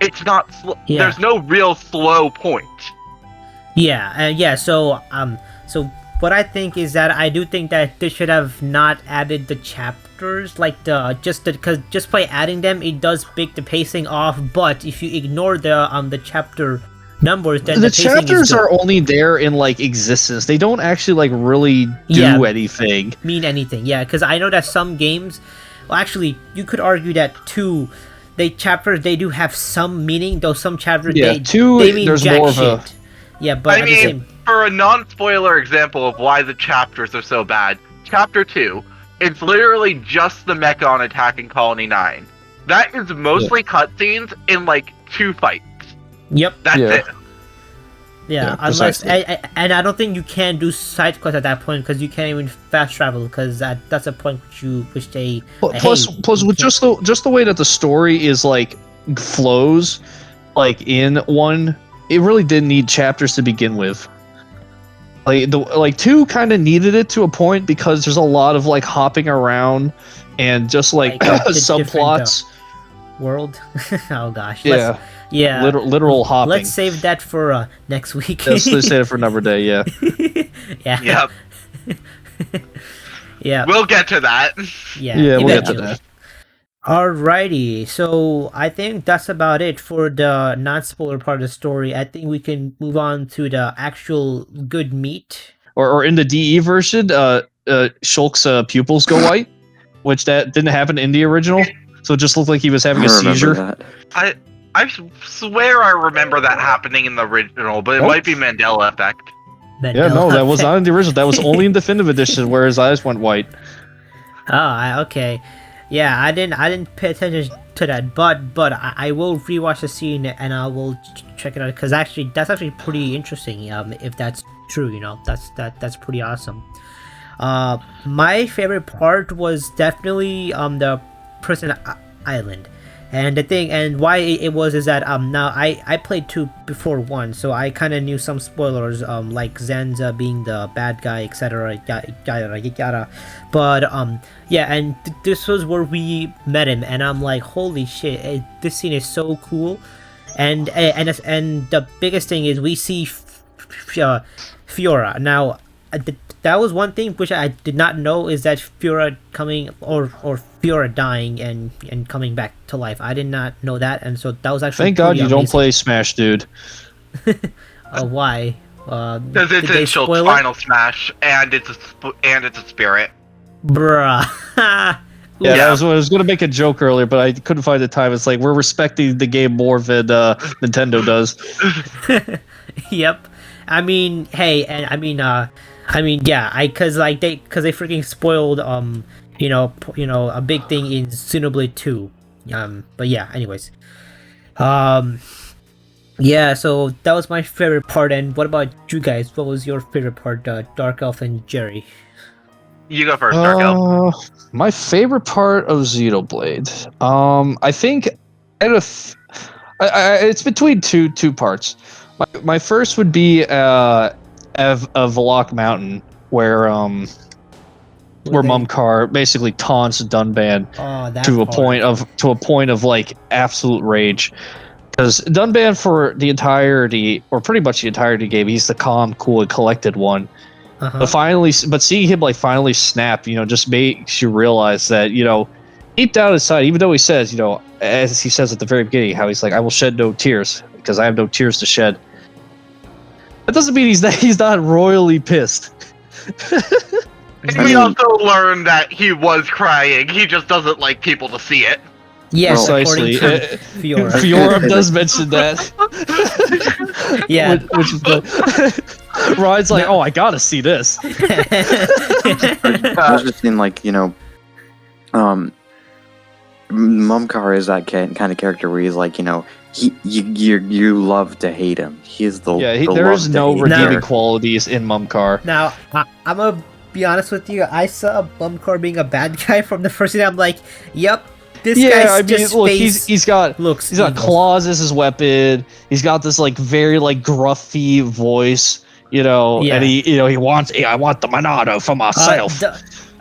It's not slow. Yeah. There's no real slow point. Yeah. So what I think is that I do think that they should have not added the chapters, like because just by adding them, it does break the pacing off. But if you ignore the chapter numbers, then The pacing is chapters good. are only there in like existence. They don't actually like really do Yeah. anything. Mean anything. Yeah, because I know that some games, well, actually, you could argue that they do have some meaning, though some chapters Yeah, they 2, they mean there's jack more of shit. a. Yeah, but I at the mean, same, for a non-spoiler example of why the chapters are so bad, Chapter 2, it's literally just the Mechon attacking Colony 9. That is mostly cutscenes in like 2 fights. yep. That's Yeah. it. Yeah, Yeah, unless precisely. and I don't think you can do side quests at that point because you can't even fast travel because that's a point which they Plus, with you can't- just the way that the story is like flows, like in one, it really didn't need chapters to begin with. Like 2 kind of needed it to a point because there's a lot of like hopping around and just like the subplots. world. Oh gosh. Yeah, Yeah. literal hopping. Let's save that for next week. Let's say it for another day. Yeah. Yeah. Yep. Yeah. We'll get to that. Yeah. Yeah, we'll get to eventually. that. Alrighty, so I think that's about it for the non-spoiler part of the story. I think we can move on to the actual good meat. Or in the DE version, Shulk's pupils go white. which that didn't happen in the original. So it just looked like he was having I a remember seizure. that. I swear I remember that happening in the original, but it Nope. might be Mandela effect. Yeah, no, that was not in the original. That was only in definitive edition where his eyes went white. Okay. Yeah, I didn't pay attention to that, but I will rewatch the scene and I will check it out because actually that's actually pretty interesting. If that's true, that's pretty awesome. My favorite part was definitely the prison island, and the thing and why it was is that now I played 2 before 1, so I kind of knew some spoilers like Zenza being the bad guy, etc. Yada. But yeah, and this was where we met him, and I'm like, holy shit, this scene is so cool, and the biggest thing is we see Fiora now. That was one thing which I did not know is that Fiora coming or Fiora dying and coming back to life. I did not know that, and so that was actually. Thank God you amazing. don't play Smash, dude. Why? Because it's did they in Shulk's spoil it? final smash, and it's a spirit. Bruh. Yeah, I was gonna make a joke earlier, but I couldn't find the time. It's like we're respecting the game more than Nintendo does. Yep. I mean, hey, and I mean, yeah, because they freaking spoiled a big thing in Xenoblade 2. But yeah, anyways. Yeah, so that was my favorite part. And what about you guys? What was your favorite part, Dark Elf and Jerry? You go first, Dark Elf. My favorite part of Xenoblade. I think it's between two parts. My first would be of Valak Mountain, where Mumkar basically taunts Dunban to a point of like absolute rage. Because Dunban for the entirety, or pretty much the entirety of the game, he's the calm, cool, and collected one. But seeing him like finally snap, just makes you realize that, deep down inside, even though he says, as he says at the very beginning, how he's like, I will shed no tears because I have no tears to shed. That doesn't mean he's not royally pissed. And we also learned that he was crying. He just doesn't like people to see it. Yes, precisely. Fiora. Fiora does mention that. Yeah. Which is the Ryan's like, oh, I gotta see this. I was just saying, like, Mumkar is that kind of character where he's like, you love to hate him. He is the there is no redeeming character. qualities in Mumkar. Now, I'm gonna be honest with you. I saw Mumkar being a bad guy from the first scene. I'm like, yep. This guy's just look, face he's got evil. claws as his weapon. He's got this like very like gruffy voice, and he wants. Hey, I want the Monado for myself.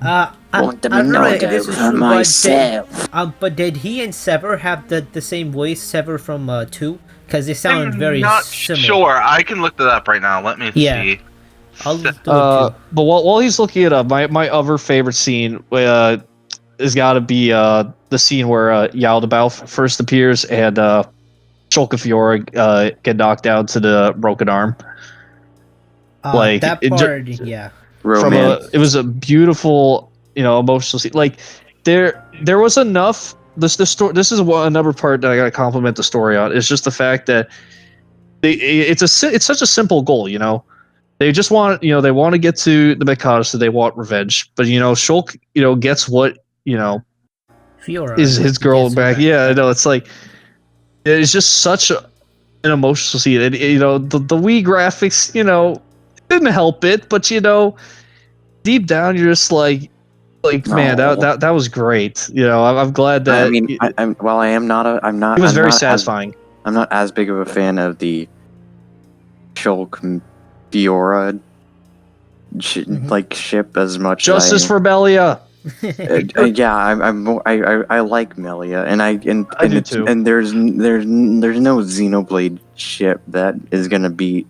I want the I don't know if Monado this is for true, myself. but did he and Sever have the same voice? Sever from 2, because they sound I'm very not similar. sure. I can look that up right now. Let me Yeah. see. I'll do it too. But while he's looking it up, my other favorite scene has got to be the scene where Yaldabaoth first appears and Shulk and Fiora get knocked down to the broken arm. Like that part, yeah. Romance. It was a beautiful, emotional scene. Like there was enough. This is another part that I gotta compliment the story on. It's just the fact that it's such a simple goal. They just want they want to get to the Mikado, so they want revenge. But Shulk gets what Fiora is his girl back. Yeah, I know. It's like it's just such an emotional scene. And, the Wii graphics, didn't help it, but deep down you're just like man, that was great. I'm glad that. I mean, I'm not. It was very satisfying. I'm not as big of a fan of the Shulk Fiora ship as much. Justice for Melia. Yeah, I like Melia, and I do too. And there's no Xenoblade ship that is gonna beat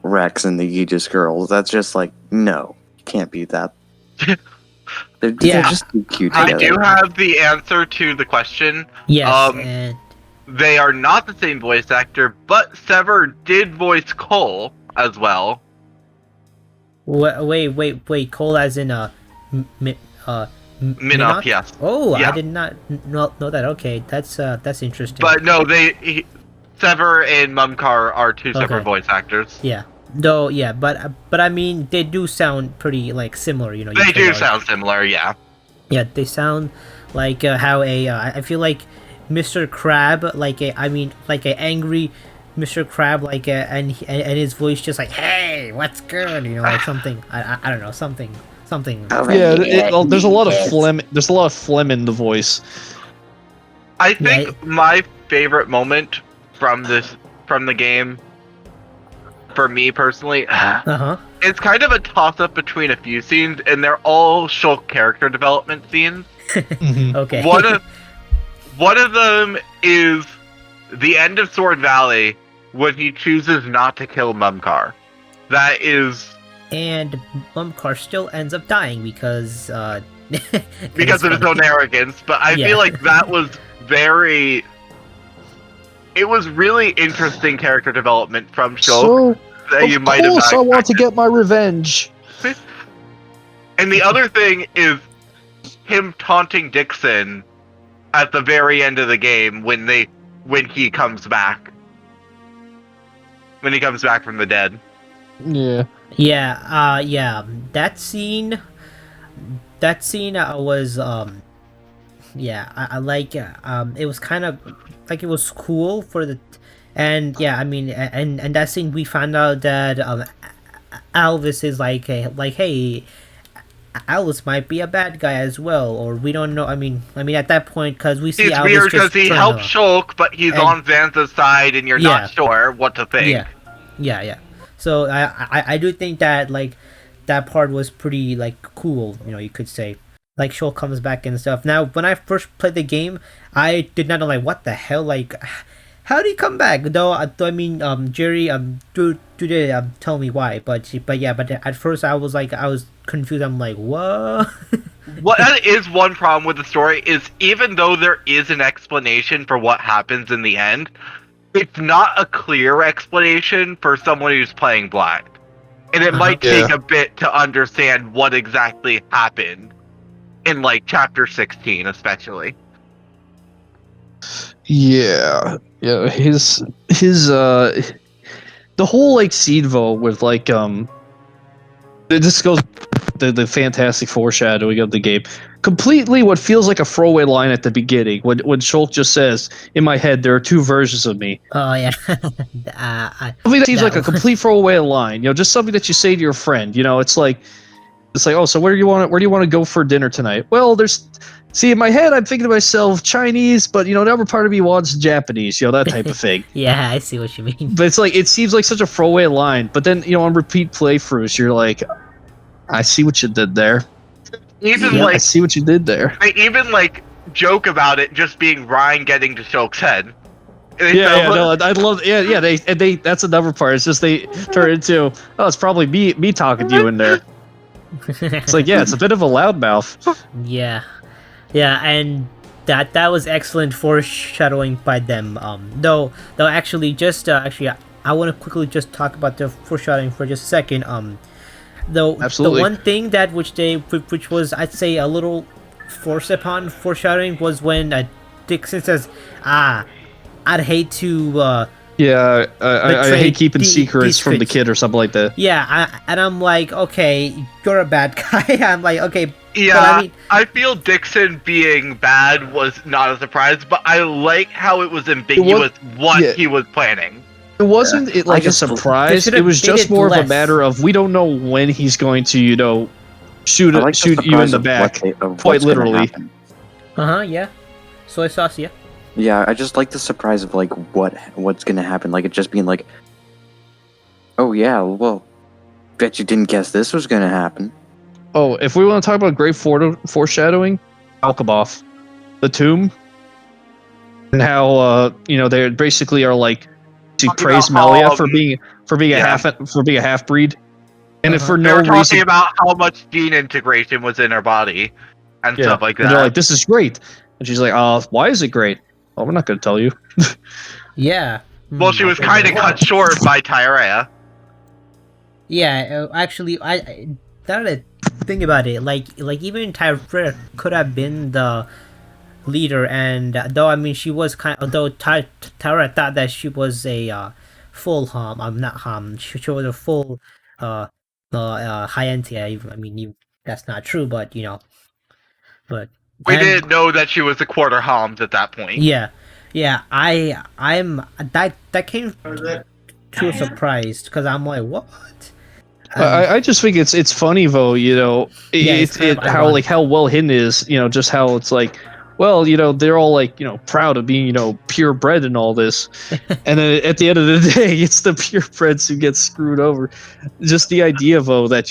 Rex and the Aegis girls. That's just like, no, you can't beat that. They're just too cute together. I do have the answer to the question. Yes. And they are not the same voice actor, but Sever did voice Cole as well. Wait, Cole as in Minot, yes. Oh, Yeah. I did not know that. Okay, that's interesting. But no, Sever and Mumkar are two separate Okay. voice actors. Yeah. Though, yeah, but I mean, they do sound pretty like similar, you know. They you do could sound similar, yeah. Yeah, they sound like how I feel like Mr. Crab, like like a angry Mr. Crab, like and his voice just like, hey, what's good, you know, like something. I don't know, something. Yeah, there's a lot of phlegm. There's a lot of phlegm in the voice. I think my favorite moment from the game, for me personally, it's kind of a toss-up between a few scenes, and they're all Shulk character development scenes. Okay. One of them is the end of Sword Valley when he chooses not to kill Mumkar. That is... And Mumkar still ends up dying because because of his own arrogance, but I feel like that was very... It was really interesting character development from Shulk. That you might have not I want to get my revenge. And the other thing is him taunting Dixon at the very end of the game when he comes back. When he comes back from the dead. Yeah. Yeah, that scene was I like it was kind of like it was cool for the and yeah, I mean and that scene we found out that Alvis is like hey, Alvis might be a bad guy as well, or we don't know. I mean at that point, because we see it's Alvis weird because he helped Shulk, but he's on Xantha's side, and you're not sure what to think. Yeah. So I do think that like that part was pretty like cool, you know, you could say. Like Shulk comes back and stuff. Now, when I first played the game, I did not know like what the hell, like how did he come back? Though I mean, Jerry do they tell me why? But at first I was confused. I'm like, what? What that is one problem with the story is even though there is an explanation for what happens in the end, it's not a clear explanation for someone who's playing blind. And it might take a bit to understand what exactly happened in like chapter 16 especially. Yeah. His the whole like Seedvo with like this goes the fantastic foreshadowing of the game. Completely what feels like a throwaway line at the beginning when Shulk just says, "In my head, there are two versions of me." Oh yeah. I mean, that seems like a complete throwaway line. You know, just something that you say to your friend. You know, it's like, oh, so where do you want to go for dinner tonight? Well, see, in my head, I'm thinking to myself Chinese, but you know, another part of me wants Japanese. You know, that type of thing. Yeah, I see what you mean. But it's like it seems like such a throwaway line. But then, you know, on repeat playthroughs, you're like, I see what you did there. I see what you did there. They even like joke about it just being Ryan getting to Shulk's head. I love. They. That's another part. It's just they turn into. Oh, it's probably me talking to you in there. It's like, yeah, it's a bit of a loudmouth. Yeah, and that was excellent foreshadowing by them. Though actually, I want to quickly just talk about the foreshadowing for just a second. Though Absolutely. The one thing that which was I'd say a little forced upon foreshadowing was when Dixon says, I'd hate to I hate keeping secrets from the kid or something like that. Yeah, and I'm like, okay, you're a bad guy. I'm like, okay. Yeah, I feel Dixon being bad was not a surprise, but I like how it was ambiguous what he was planning. It wasn't like a surprise. It was just more of a matter of we don't know when he's going to, you know, shoot you in the back, quite literally. Yeah. Soy sauce, yeah. Yeah, I just like the surprise of like what's gonna happen. Like it just being like, oh yeah, well, bet you didn't guess this was gonna happen. Oh, if we want to talk about great foreshadowing, Alkaboth, the tomb, and how you know they basically are like to praise Melia for being a half breed, and if for no reason talking about how much gene integration was in her body and stuff like that. And they're like, this is great, and she's like, why is it great? Oh, we're not going to tell you. Yeah. Well, she was kind of cut short by Tyrea. Yeah, actually, think about it, like even Tyra could have been the leader, and though I mean she was though Tyra thought that she was a full not she was a full high NTA. I mean that's not true, but but We then, didn't know that she was a quarter Homs at that point. yeah, I'm that came to a surprise because I'm like, what? I just think it's funny though, it's kind of how ironic. how well hidden it is, just how it's like, well, they're all like, proud of being, purebred and all this, and then at the end of the day, it's the purebreds who get screwed over. Just the idea though that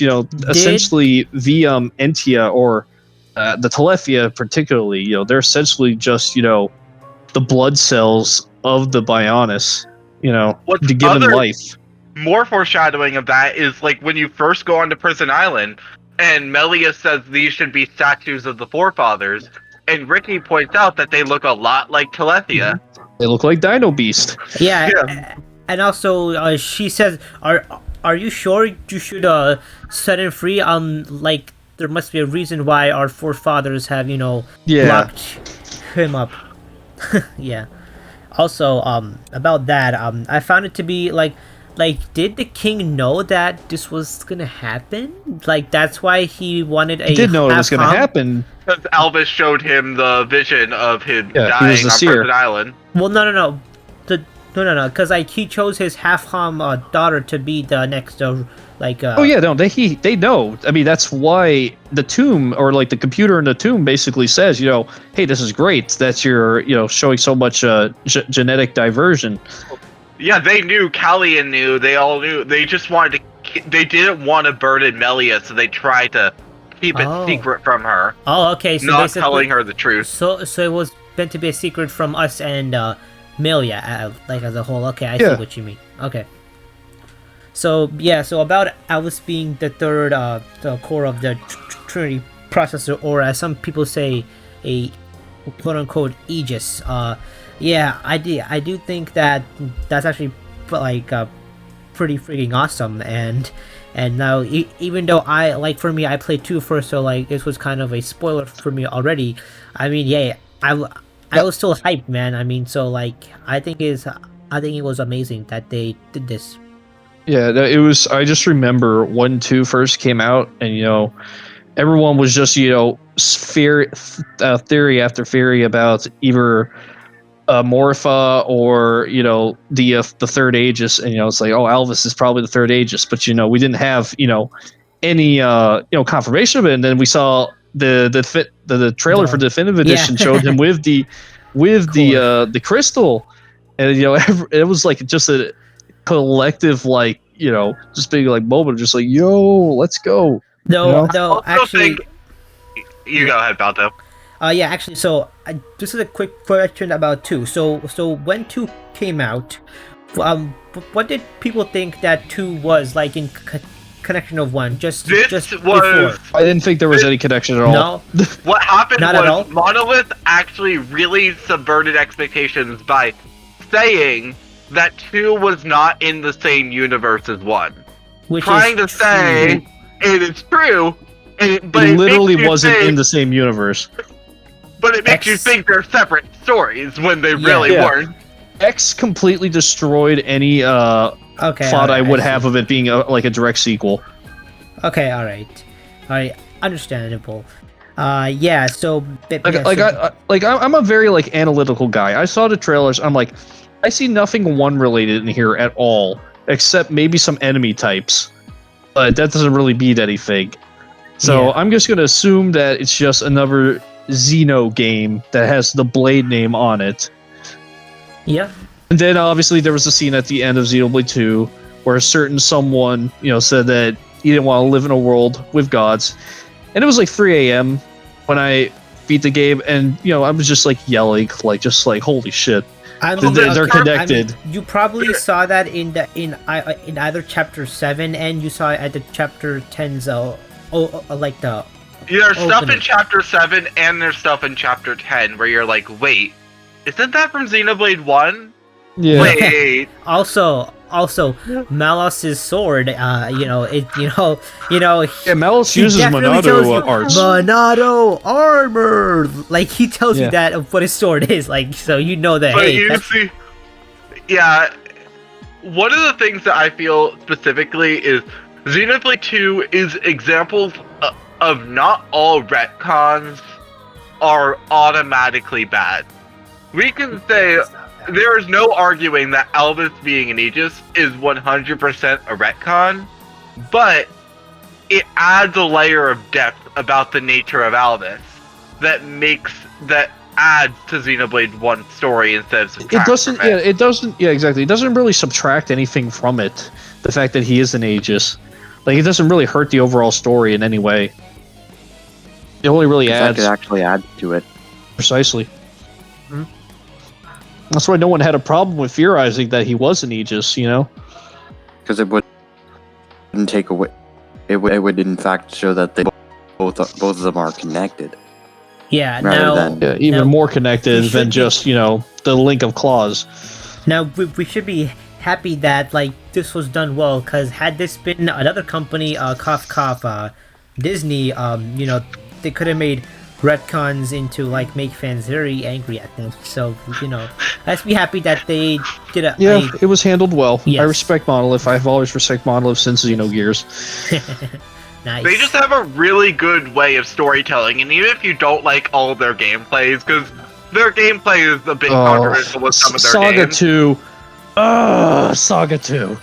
essentially the Entia or the Telethia particularly, they're essentially just the blood cells of the Bionis, What's to give them life. More foreshadowing of that is like when you first go onto Prison Island, and Melia says these should be statues of the forefathers, and Ricky points out that they look a lot like Telethia. They look like Dino Beast. Yeah. And also she says, "Are you sure you should set him free? Like there must be a reason why our forefathers have locked him up." Yeah. Also, about that, I found it to be like, did the king know that this was gonna happen? Like, that's why he wanted a. He did know it was gonna happen. Because Elvis showed him the vision of him Yeah, he was dying the on seer. Prison Island. Well, no, no, because like he chose his half-ham daughter to be the next Oh yeah, no, they know. I mean, that's why the tomb, or like the computer in the tomb, basically says, hey, this is great that you're, showing so much genetic diversion. Yeah, they knew. Callian knew. They all knew. They just wanted to. They didn't want to burden Melia, so they tried to keep it secret from her. Oh, okay. So not telling her the truth. So it was meant to be a secret from us and Melia, like as a whole. Okay, I see what you mean. Okay. So about Alice being the third, the core of the Trinity processor, or as some people say, a quote-unquote Aegis. I do think that's actually like pretty freaking awesome. And now even though for me I played 2 first, so like this was kind of a spoiler for me already. I mean, I was still hyped, man. I mean, so like I think it was amazing that they did this. Yeah, it was. I just remember when 2 first came out, and everyone was just theory after theory about either Morpha or the third Aegis, and it's like, oh, Alvis is probably the third Aegis, but we didn't have any confirmation of it, and then we saw the trailer for Definitive Edition showed him with the crystal, and it was like just a collective just being like moment, just like, yo, let's go. No, actually, you go ahead, Balto. Yeah, actually, so this is a quick question about 2. So when 2 came out, what did people think that 2 was like in connection of 1? Just before. I didn't think there was any connection at all. No. What happened Not at all? was Monolith actually really subverted expectations by saying that 2 was not in the same universe as 1. Trying to say it is true, but it literally wasn't in the same universe. But it makes you think they're separate stories when they really weren't. X completely destroyed any thought I would have of it being like a direct sequel. Okay, all right, understandable. So I'm a very analytical guy. I saw the trailers. I'm like, I see nothing 1 related in here at all, except maybe some enemy types, but that doesn't really beat anything. So I'm just gonna assume that it's just another Xeno game that has the Blade name on it. Yeah. And then obviously there was a scene at the end of Xenoblade 2 where a certain someone, said that he didn't want to live in a world with gods. And it was like 3 a.m. when I beat the game, and I was just yelling, holy shit. They're connected. You probably saw that in either chapter 7, and you saw it at the chapter 10's There's stuff in chapter 7 and there's stuff in chapter 10 where you're like, wait, isn't that from Xenoblade 1? Yeah. Wait. Also, also Malos's sword. Malos he uses definitely tells Monado you, arts. Monado armor. Like he tells you Yeah. that of what his sword is. Like so you know that. But Hey, you that's- see, yeah, one of the things that I feel specifically is Xenoblade 2 is examples of not all retcons are automatically bad. We can say there is no arguing that Elvis being an Aegis is 100% a retcon, but it adds a layer of depth about the nature of Elvis that adds to Xenoblade 1 story instead of subtracting It doesn't. from Yeah, it doesn't. Yeah, exactly. It doesn't really subtract anything from it. The fact that he is an Aegis, like, it doesn't really hurt the overall story in any way. It only really That adds could actually add to it. precisely. Hmm? That's why no one had a problem with theorizing that he was an Aegis. You know. Because it wouldn't take away. It would in fact show that they both of them are connected. yeah. Rather Now, than- Yeah, even Now, more we connected should than be- just the link of claws. now we should be happy that like this was done well. Because had this been another company, cough cough, Disney, they could have made retcons into like make fans very angry at them. So let's be happy that they did a Yeah, it was handled well. Yes. I respect Monolith. I've always respected Monolith since Xenogears. nice. They just have a really good way of storytelling, and even if you don't like all of their gameplays, because their gameplay is a bit controversial with some of their Saga games. 2. Saga 2.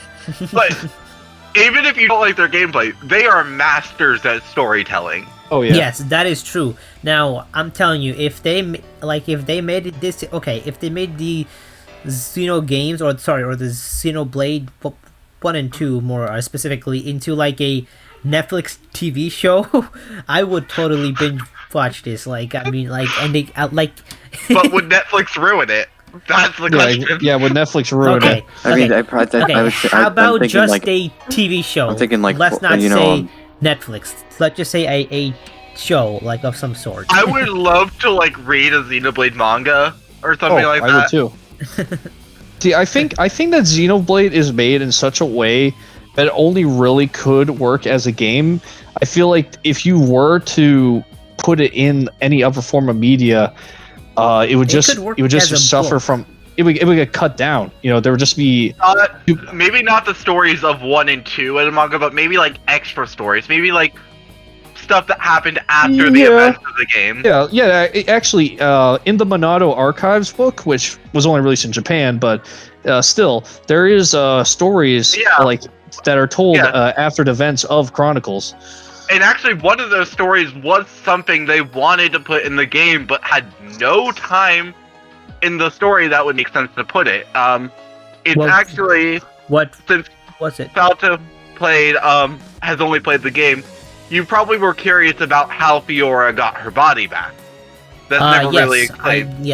But even if you don't like their gameplay, they are masters at storytelling. Oh yeah. Yes, that is true. Now I'm telling you, if they made this, okay, if they made the Xeno games, or the Xenoblade 1 and 2 more specifically into like a Netflix TV show, I would totally binge watch this. Like, I mean, like, and they like. But would Netflix ruin it? That's the question. Yeah, would Netflix ruin Okay. it? I mean, Okay. I Okay, would say, how about I'm thinking just like, a TV show? I'm thinking like, let's not you know, say Netflix. Let's just say a show like of some sort. I would love to like read a Xenoblade manga or something like I that. would too. See, I think that Xenoblade is made in such a way that it only really could work as a game. I feel like if you were to put it in any other form of media, it would just could work just as a suffer book. from it would get cut down. There would just be Maybe not the stories of 1 and 2 in the manga, but maybe like extra stories. Maybe like stuff that happened after the Yeah. events of the game. actually in the Monado Archives book, which was only released in Japan, but still there is stories Yeah. like that are told Yeah. after the events of Chronicles. And actually, one of those stories was something they wanted to put in the game, but had no time in the story that would make sense to put it. It's Well- actually, What since was it? Falta has only played the game, you probably were curious about how Fiora got her body back. That's never yes, really explained.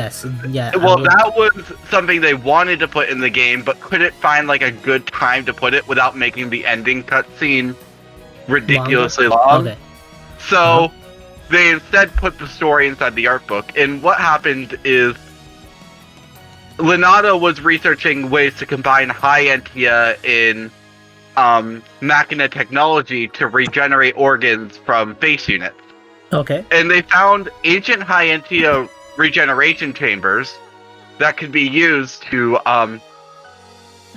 yeah. Well, I would- that was something they wanted to put in the game, but couldn't find like a good time to put it without making the ending cutscene ridiculously long. Okay. So they instead put the story inside the art book. And what happened is Leonardo was researching ways to combine high entia in machina technology to regenerate organs from face units. Okay. And they found ancient high entia regeneration chambers that could be used to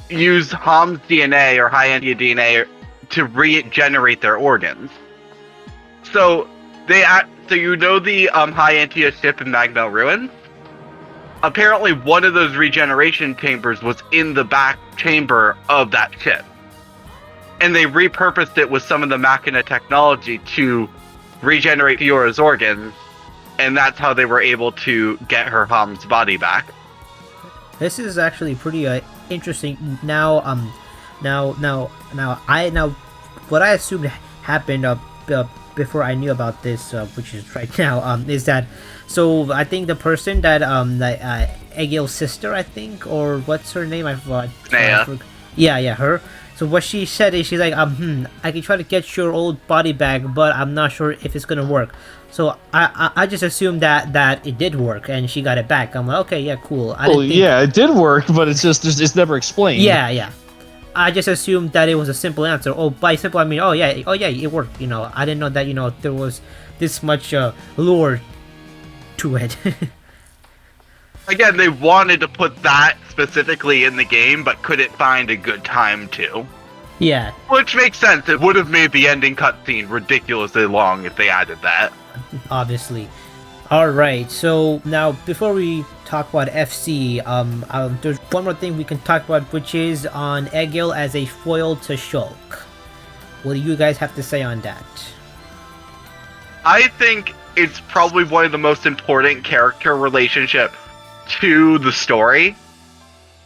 use Hom's DNA or high entia DNA to regenerate their organs. So the high entia ship in Magma Ruins? Apparently one of those regeneration chambers was in the back chamber of that ship. And they repurposed it with some of the machina technology to regenerate Fiora's organs, and that's how they were able to get her Hom's body back. This is actually pretty interesting. Now, what I assumed happened before I knew about this, which is right now, is that so I think the person that Egil's sister, I think, or what's her name? I forgot. Naya. Yeah, her. So what she said is she's like, I can try to get your old body back, but I'm not sure if it's gonna work. So I just assumed that it did work and she got it back. I'm like, okay, yeah, cool. It did work, but it's just it's never explained. Yeah. I just assumed that it was a simple answer. Oh, by simple I mean, oh yeah, it worked. I didn't know that there was this much lore to it. Again, they wanted to put that specifically in the game, but couldn't find a good time to. Yeah. Which makes sense. It would have made the ending cutscene ridiculously long if they added that. Obviously. Alright, so now before we talk about FC, there's one more thing we can talk about, which is on Egil as a foil to Shulk. What do you guys have to say on that? I think it's probably one of the most important character relationship to the story.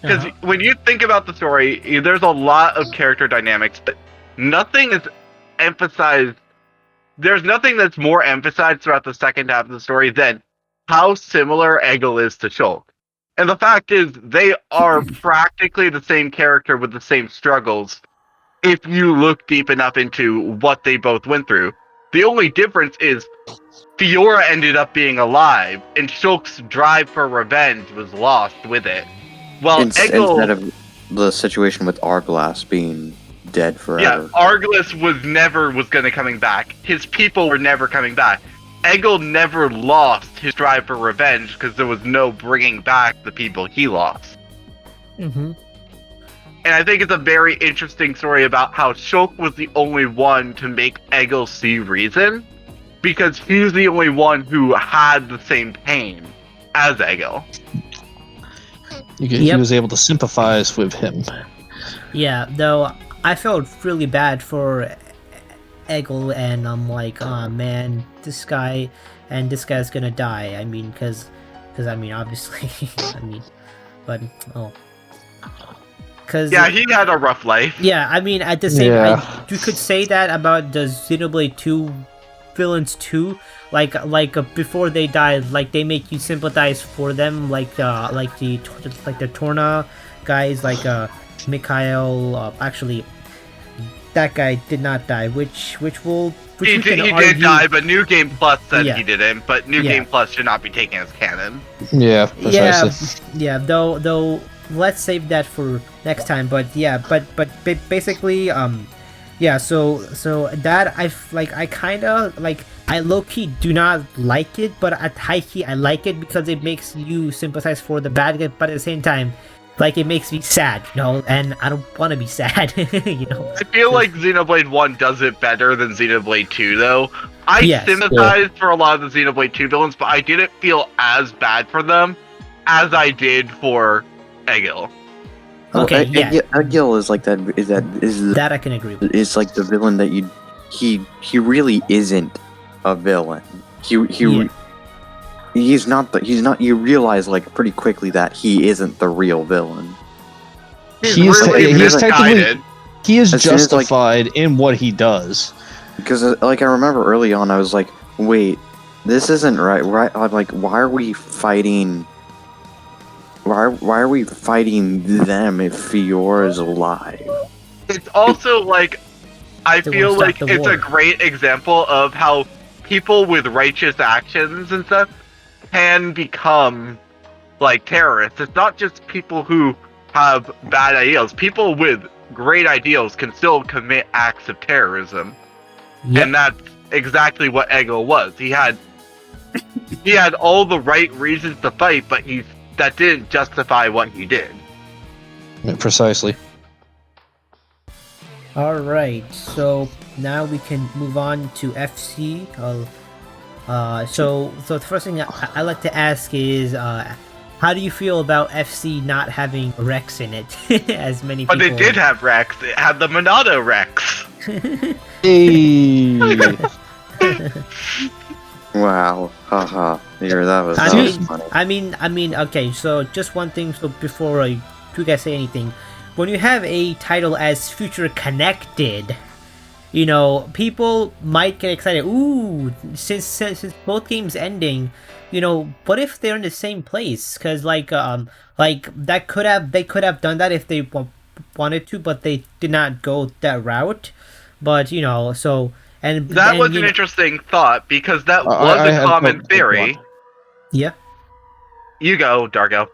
Because when you think about the story, there's a lot of character dynamics, but nothing is emphasized. There's nothing that's more emphasized throughout the second half of the story than how similar Egil is to Shulk. And the fact is, they are practically the same character with the same struggles if you look deep enough into what they both went through. The only difference is Fiora ended up being alive, and Shulk's drive for revenge was lost with it. Well, Egil, instead of the situation with Arglass being dead forever. Yeah, Arglass was going to coming back. His people were never coming back. Egil never lost his drive for revenge because there was no bringing back the people he lost. Mm-hmm. And I think it's a very interesting story about how Shulk was the only one to make Egil see reason, because he's the only one who had the same pain as Egil. He was able to sympathize with him. Yeah, though I felt really bad for Egil, and I'm like, oh man, this guy's gonna die. I mean, because obviously, because he had a rough life. Yeah, I mean, at the same, you could say that about the Xenoblade 2 villains too. Like before they die, like they make you sympathize for them, like the Torna guys, like Mikhail. Actually, that guy did not die. Which he did die, but New Game Plus said he didn't. But New Game Plus should not be taken as canon. Yeah, precisely. Yeah. Though, let's save that for next time. But basically, yeah. So that I low-key do not like it, but at high-key I like it because it makes you sympathize for the bad guy, but at the same time, like, it makes me sad, and I don't want to be sad, I feel like Xenoblade 1 does it better than Xenoblade 2, though. I sympathized for a lot of the Xenoblade 2 villains, but I didn't feel as bad for them as I did for Egil. Okay, Egil is like that. That I can agree with. It's like the villain that he really isn't a villain. He's not. You realize like pretty quickly that he isn't the real villain. He is justified in what he does. Because like I remember early on, I was like, wait, this isn't right. Right? I'm like, why are we fighting? Why are we fighting them if Fiora's alive? It's also like, I feel like it's a great example of how people with righteous actions and stuff can become like terrorists. It's not just people who have bad ideals. People with great ideals can still commit acts of terrorism. Yep. And that's exactly what Egil was. He had all the right reasons to fight, but that didn't justify what he did. Yeah, precisely. Alright, so now we can move on to FC. So the first thing I like to ask is, how do you feel about FC not having Rex in it? As many people... But it did have Rex. It had the Monado Rex. Hey. Wow, haha. That was funny. I mean, okay, so just one thing, so before you guys say anything, when you have a title as Future Connected, people might get excited. Ooh, since both games ending, what if they're in the same place? Because like they could have done that if they wanted to, but they did not go that route. But so. And that was an interesting thought, because that was a common theory. Yeah. You go, Dargo.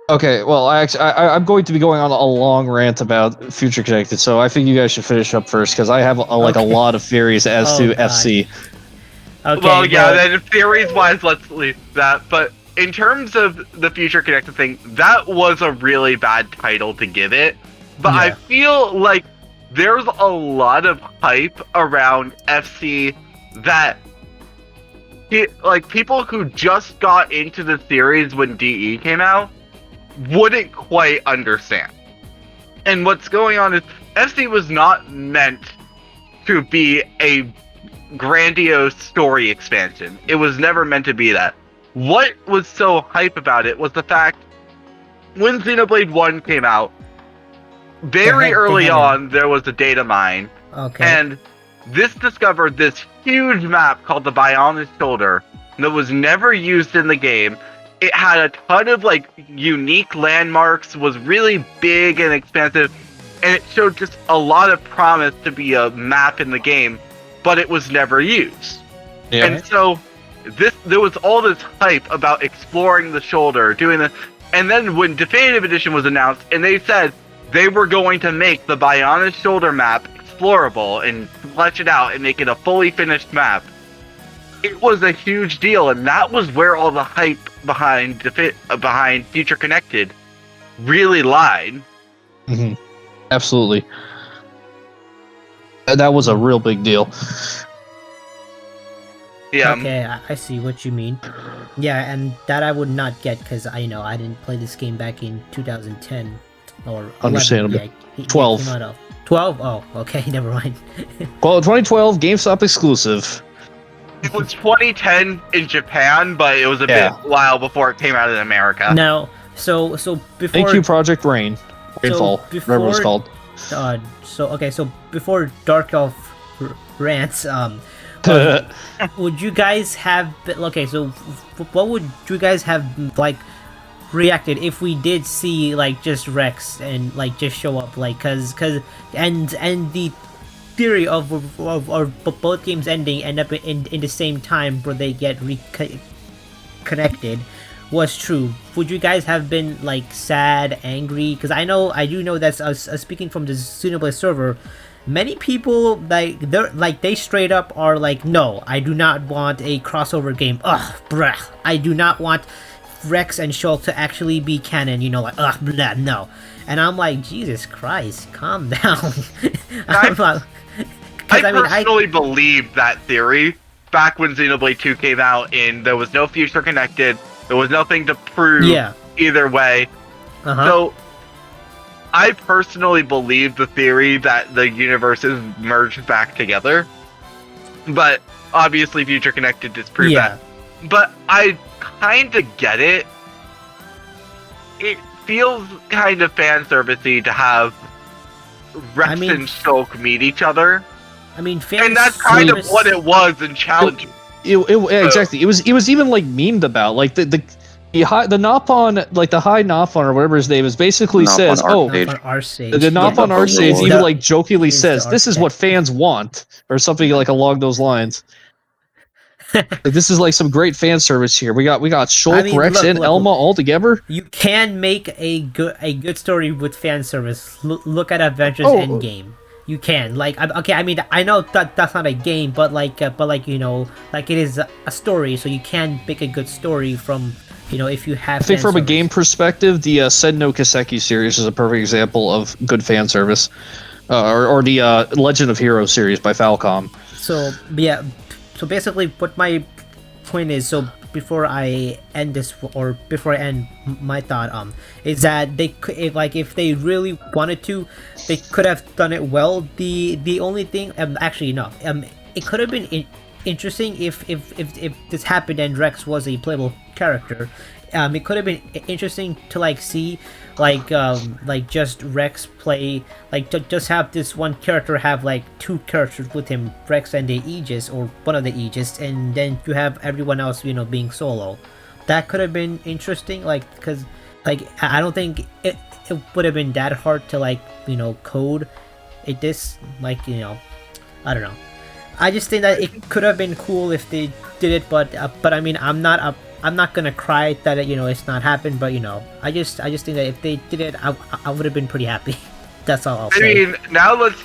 Okay, well, I'm going to be going on a long rant about Future Connected, so I think you guys should finish up first because I have a Okay. lot of theories as Oh, to God. FC. Okay. Well, yeah, then theories wise, let's leave that. But in terms of the Future Connected thing, that was a really bad title to give it. But I Yeah. feel like there's a lot of hype around FC that like people who just got into the series when DE came out wouldn't quite understand. And what's going on is FC was not meant to be a grandiose story expansion. It was never meant to be that. What was so hype about it was the fact when Xenoblade 1 came out, very early on there was a data mine, Okay. and this discovered this huge map called the Bionis Shoulder that was never used in the game. It had a ton of like unique landmarks, was really big and expansive, and it showed just a lot of promise to be a map in the game, but it was never used. Yeah. And so there was all this hype about exploring the shoulder, doing the, and then when Definitive Edition was announced, and they said they were going to make the Bionis Shoulder map explorable and flesh it out and make it a fully finished map, it was a huge deal, and that was where all the hype behind Future Connected really lied. Mm-hmm. Absolutely. That was a real big deal. Yeah. Okay, I see what you mean. Yeah, and that I would not get because I didn't play this game back in 2010 or 11. Understandable. Yeah, it 12. came out of 12. Oh, okay, never mind. Well, 2012 GameStop exclusive. It was 2010 in Japan, but it was a bit while before it came out in America. Now, so before. Thank you, Project Rain. Rainfall, whatever it was called. So before Dark Elf rants, would you guys have what would you guys have like reacted if we did see like just Rex and like just show up like cause and the theory of both games ending end up in the same time where they get reconnected was true? Would you guys have been like sad, angry? Because I do know that speaking from the Xenoblade server, many people they straight up are like, no, I do not want a crossover game. Ugh, bruh. I do not want Rex and Shulk to actually be canon. Like ugh, blah, no. And I'm like, Jesus Christ, calm down. I personally believed that theory back when Xenoblade 2 came out, and there was no Future Connected. There was nothing to prove either way. So I personally believe the theory that the universes merged back together. But obviously Future Connected disproved that. But I kind of get it. It feels kind of fan servicey to have Rex and Shulk meet each other. And that's kind of what it was in Challenge. Exactly. It was even like memed about like the Nopon, like the high Nopon or whatever his name is, basically says, the Nopon Archsage even like jokingly says, this is what fans want, or something like along those lines. Like, this is like some great fan service here. We got Shulk, Rex, and Elma all together. You can make a good story with fan service. Look at Avengers Endgame. You can I know that's not a game, but like it is a story, so you can make a good story from if you have. I think from a game perspective, the Senno Kaseki series is a perfect example of good fan service, or the Legend of Heroes series by Falcom. So yeah, so basically, what my point is, so before I end this, or before I end my thought, is that they could, if they really wanted to, they could have done it well. The only thing, actually no, it could have been interesting if this happened and Rex was a playable character. It could have been interesting to see just Rex play, just have this one character have two characters with him, Rex and the Aegis, or one of the Aegis, and then you have everyone else being solo. That could have been interesting, because I don't think it would have been that hard to code it. I don't know. I just think that it could have been cool if they did it, but I mean, I'm not a I'm not gonna cry that it's not happened, but I just think that if they did it, I would have been pretty happy. That's all I'll I say. mean, now let's,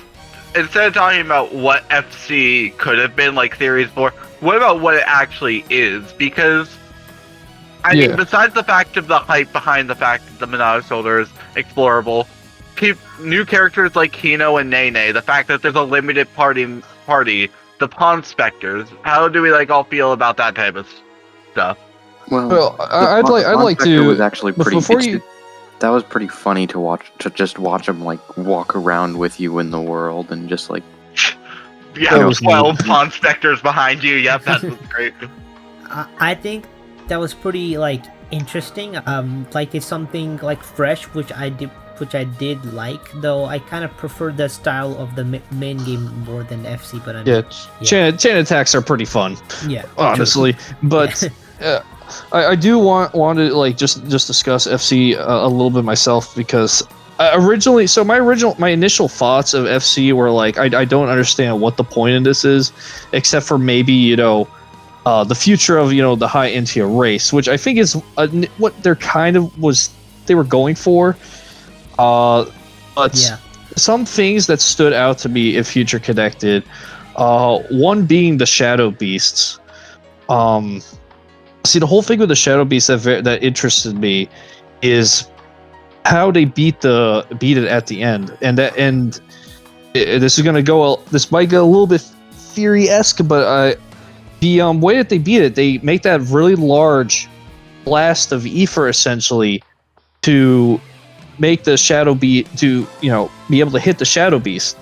instead of talking about what FC could have been like Series 4, what about what it actually is? Because, I mean, besides the fact of the hype behind the fact that the Monado Shoulder is explorable, new characters like Kino and Nene, the fact that there's a limited party, the Pawn Specters, how do we all feel about that type of stuff? Well, I'd like to. Was actually pretty. Before you, that was pretty funny to watch. To just watch him walk around with you in the world and just Yeah, 12 Pawn Specters behind you. Yep, that was great. I think that was pretty interesting. It's something fresh, which I did like. Though I kind of prefer the style of the main game more than FC. But chain attacks are pretty fun. Yeah, honestly, but. I do want to just discuss FC a little bit myself, because my initial thoughts of FC were I don't understand what the point of this is, except for maybe the future of the high Intia race, which I think is what they're they were going for, but some things that stood out to me in Future Connected, one being the Shadow Beasts. See, the whole thing with the Shadow Beast that interested me is how they beat it at the end, and this is gonna go. This might get a little bit theory-esque, but the way that they beat it, they make that really large blast of ether essentially to make the Shadow Beast to be able to hit the Shadow Beast,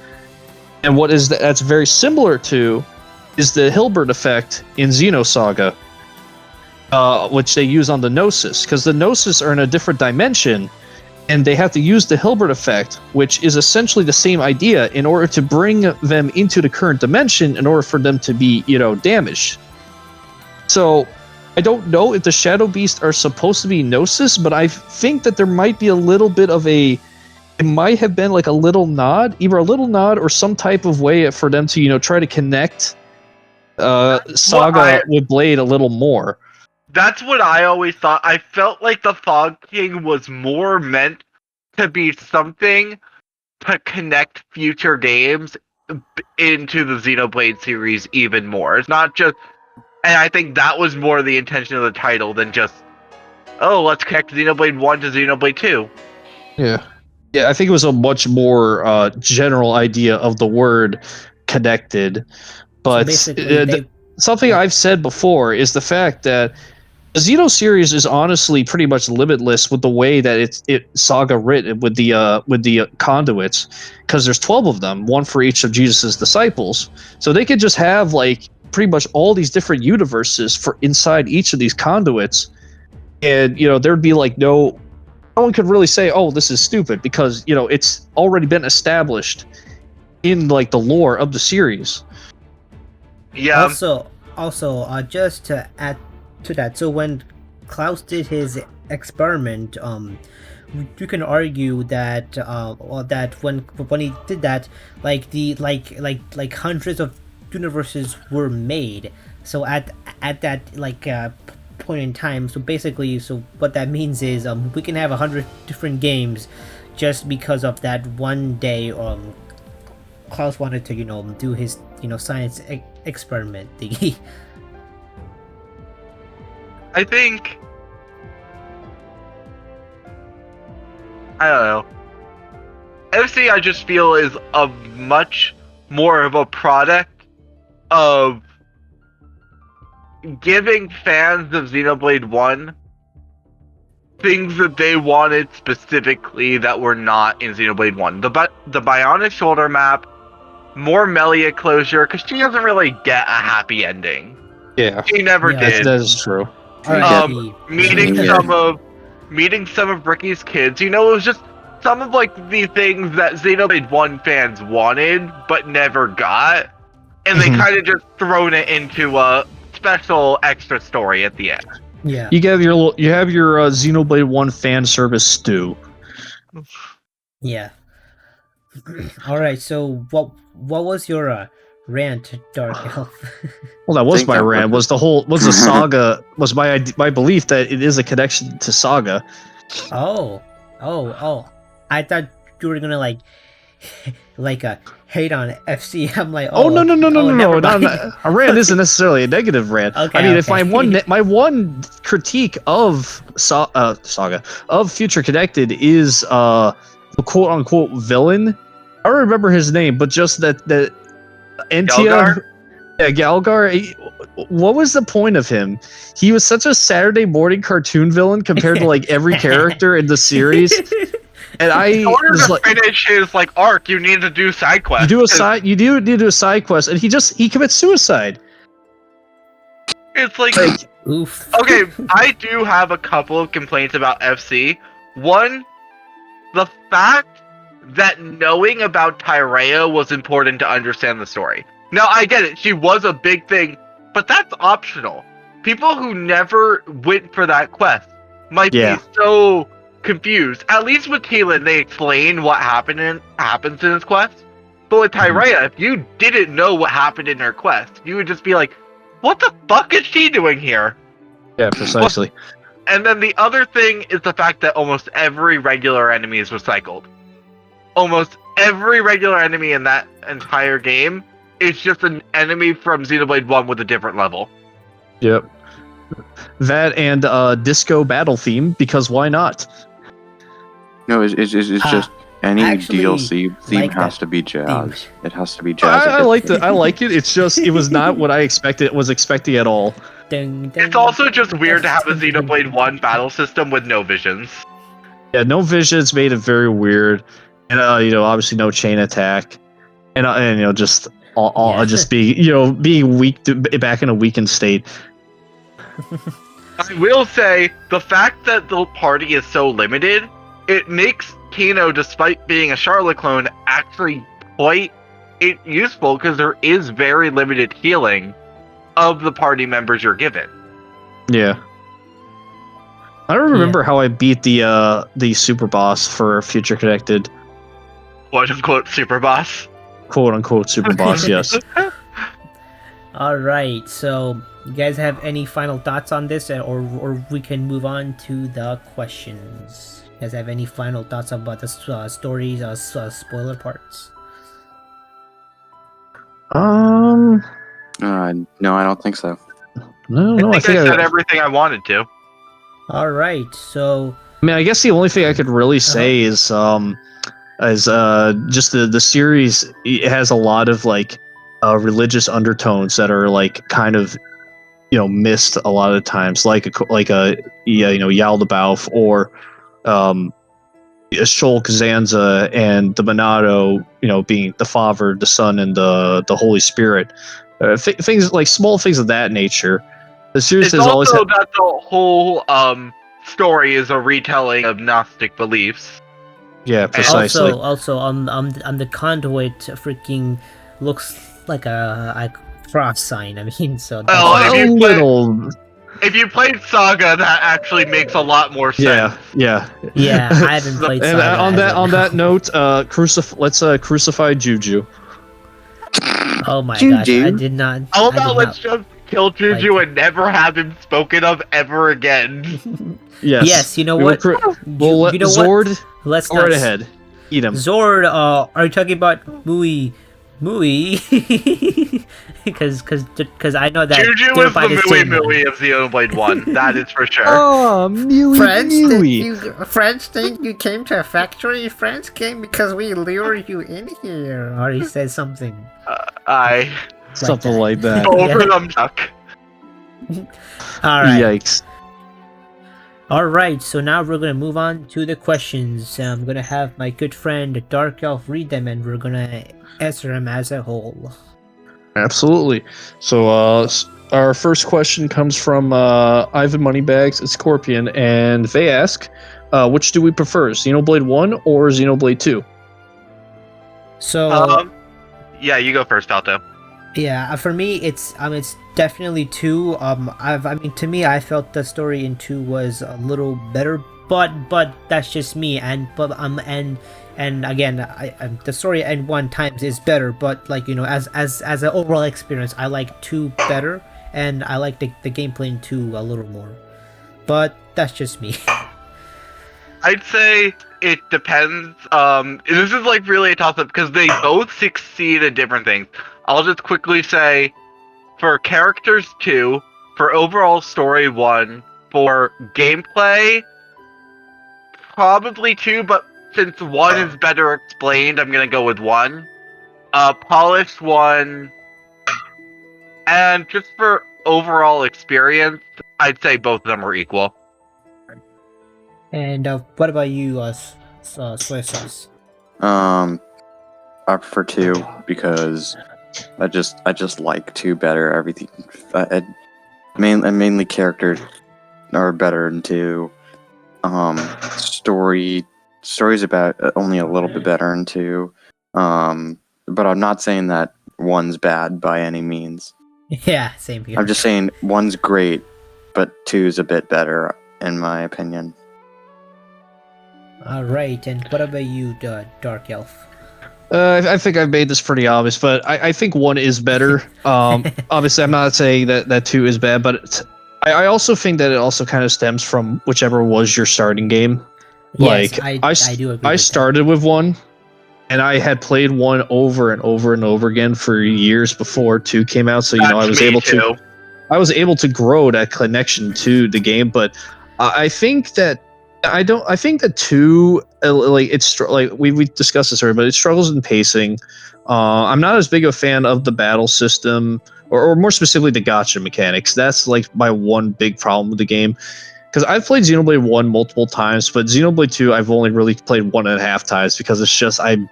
and what is that's very similar to is the Hilbert effect in Xenosaga. Which they use on the Gnosis, because the Gnosis are in a different dimension, and they have to use the Hilbert effect, which is essentially the same idea, in order to bring them into the current dimension, in order for them to be, damaged. So, I don't know if the Shadow Beasts are supposed to be Gnosis, but I think that there might be a little bit of it might have been a little nod, either a little nod or some type of way for them to, try to connect Saga with Blade a little more. That's what I always thought. I felt like the Fog King was more meant to be something to connect future games into the Xenoblade series even more. It's not just... And I think that was more the intention of the title than just, let's connect Xenoblade 1 to Xenoblade 2. Yeah. Yeah, I think it was a much more general idea of the word connected. But something I've said before is the fact that the Xeno series is honestly pretty much limitless with the way that Saga written with the conduits, because there's 12 of them, one for each of Jesus's disciples. So they could just have pretty much all these different universes for inside each of these conduits, and there'd be no one could really say, oh, this is stupid, because it's already been established in the lore of the series. Yeah. Also, just to add to that, so when Klaus did his experiment, you can argue that that when he did that, hundreds of universes were made. So at that point in time, so basically, so what that means is we can have 100 different games just because of that one day Klaus wanted to do his science experiment thingy. I think... I don't know. FC, I just feel, is a much more of a product of giving fans of Xenoblade 1 things that they wanted specifically that were not in Xenoblade 1. The Bionic Shoulder map, more Melia closure, because she doesn't really get a happy ending. Yeah. She never did. That is true. Meeting some of Ricky's kids, it was just some of the things that Xenoblade 1 fans wanted but never got, and they kind of just thrown it into a special extra story at the end. Yeah. You have your Xenoblade 1 fan service stew. Yeah. All right. So what was your rant, Dark Elf. Well, that was Think my that rant. Was the saga? Was my belief that it is a connection to Saga? Oh! I thought you were gonna like hate on FC. I'm like, Oh, no, okay. no, no, no, Oh, no, never no, mind. no. A rant isn't necessarily a negative rant. Okay, I mean, if okay. my one critique of Saga of Future Connected is the quote unquote villain. I don't remember his name, but just that Entia, Gelgar? yeah, Galgar. What was the point of him? He was such a Saturday morning cartoon villain compared to like every character in the series. And I In order was to like, finish his like arc, you need to do side quests. you do need to do a side quest, and he commits suicide. It's like Oof. okay, I do have a couple of complaints about FC. One, the fact that knowing about Tyrea was important to understand the story. Now, I get it, she was a big thing, but that's optional. People who never went for that quest might Yeah. be so confused. At least with Keelan, they explain what happens in his quest. But with Tyrea, if you didn't know what happened in her quest, you would just be like, what the fuck is she doing here? Yeah, precisely. And then the other thing is the fact that almost every regular enemy is recycled. Almost every regular enemy in that entire game is just an enemy from Xenoblade 1 with a different level. Yep. That and disco battle theme, because why not? No, it's just any actually DLC theme like has that to be theme. jazz. It has to be jazz. I like it. It's just it was not what I was expecting at all. Ding, ding. It's also just weird to have a Xenoblade 1 battle system with no visions. Yeah, no visions made it very weird, and obviously no chain attack, and just all Yeah. just being weak back in a weakened state. I will say, the fact that the party is so limited, it makes Kino, despite being a Charlotte clone, actually quite useful because there is very limited healing of the party members you're given. Yeah. I don't remember how I beat the super boss for Future Connected, Quote unquote super boss. quote unquote super boss. Yes. All right. So, you guys have any final thoughts on this, or we can move on to the questions? You guys have any final thoughts about the stories, spoiler parts? No, I don't think so. No, I think I said everything I wanted to. All right. So, I mean, I guess the only thing I could really say is just the series. It has a lot of like religious undertones that are like kind of missed a lot of times, like a Yaldabaoth or Shulk, Zanza, and the Monado, being the Father, the Son, and the Holy Spirit. Things like small things of that nature. The series It's has always also that the whole story is a retelling of Gnostic beliefs. yeah, precisely. also on the conduit, freaking looks like a cross sign. I mean, so Well, that's- if a you little, If you played Saga, that actually makes a lot more sense. yeah. yeah, I haven't played. And Saga on as that of on now. that note, let's crucify Juju. Oh my Juju. gosh, I did not. How I did about let's not- just kill Juju like- and never have him spoken of ever again? Yes. Yes, you know We what? We'll let you know Zord what? Let's go not. right ahead. Eat him. Zord, are you talking about Mui? Because I know that Juju they're is by the the Mui same one. Mui of Xenoblade 1, that is for sure. Oh, Mewy Friends think you came to a factory? Friends came because we lured you in here. Or he said something. I Something that. like that. over them duck. Alright. Yikes. Alright, so now we're gonna move on to the questions. I'm gonna have my good friend Dark Elf read them and we're gonna answer them as a whole. Absolutely. So, our first question comes from Ivan Moneybags at Scorpion, and they ask, which do we prefer, Xenoblade 1 or Xenoblade 2? So, Yeah, you go first, Alto. yeah, for me, it's definitely 2. To me, I felt the story in 2 was a little better, but that's just me. And And again, the story in 1 times is better, but like as an overall experience, I like 2 better, and I like the gameplay in 2 a little more. But that's just me. I'd say it depends. This is like really a toss-up because they both succeed at different things. I'll just quickly say, for characters 2, for overall story 1, for gameplay probably 2, but since 1 is better explained, I'm gonna go with 1. Polished 1, and just for overall experience, I'd say both of them are equal. And what about you, soy sauce? I prefer 2 because I just like 2 better. Everything, mainly characters are better in 2. Story's about only a little bit better in 2. But I'm not saying that 1's bad by any means. Yeah, same here. I'm just saying 1's great, but 2's a bit better in my opinion. All right, and what about you, Dark Elf? I think I've made this pretty obvious, but I think 1 is better. Obviously, I'm not saying that 2 is bad, but I also think that it also kind of stems from whichever was your starting game. Yes, Like I do agree. I started with 1, and I had played 1 over and over and over again for years before 2 came out. So I was able to grow that connection to the game. But I think that. I think that 2 like we discussed this earlier, but it struggles in pacing. I'm not as big a fan of the battle system, or more specifically the gacha mechanics. That's like my one big problem with the game, because I've played Xenoblade 1 multiple times, but Xenoblade 2 I've only really played 1.5 times because it's just I'm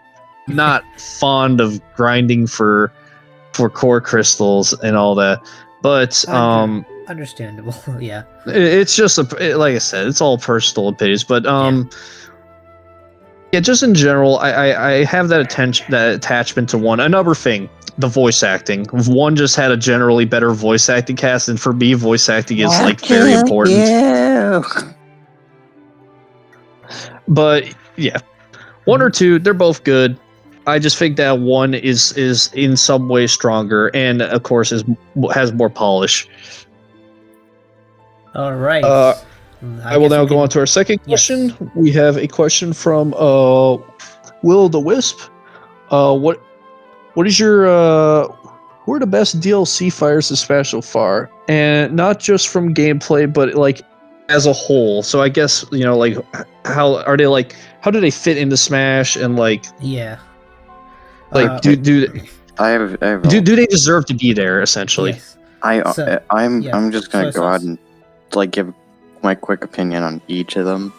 not fond of grinding for core crystals and all that. But understandable. Yeah, it's just like I said, it's all personal opinions. But yeah, just in general, I have that attachment to 1. Another thing, the voice acting. 1 just had a generally better voice acting cast, and for me, voice acting is like very important. Yeah. But yeah, 1 or 2, they're both good. I just think that 1 is in some way stronger, and of course has more polish. All right. I will now go on to our second question. Yes. We have a question from Will the Wisp. What is your who are the best DLC fighters to smash so far, and not just from gameplay, but like as a whole? So I guess like how are they, like how do they fit into Smash, and like do they deserve to be there essentially? Yes. I'm just gonna go out and like give my quick opinion on each of them.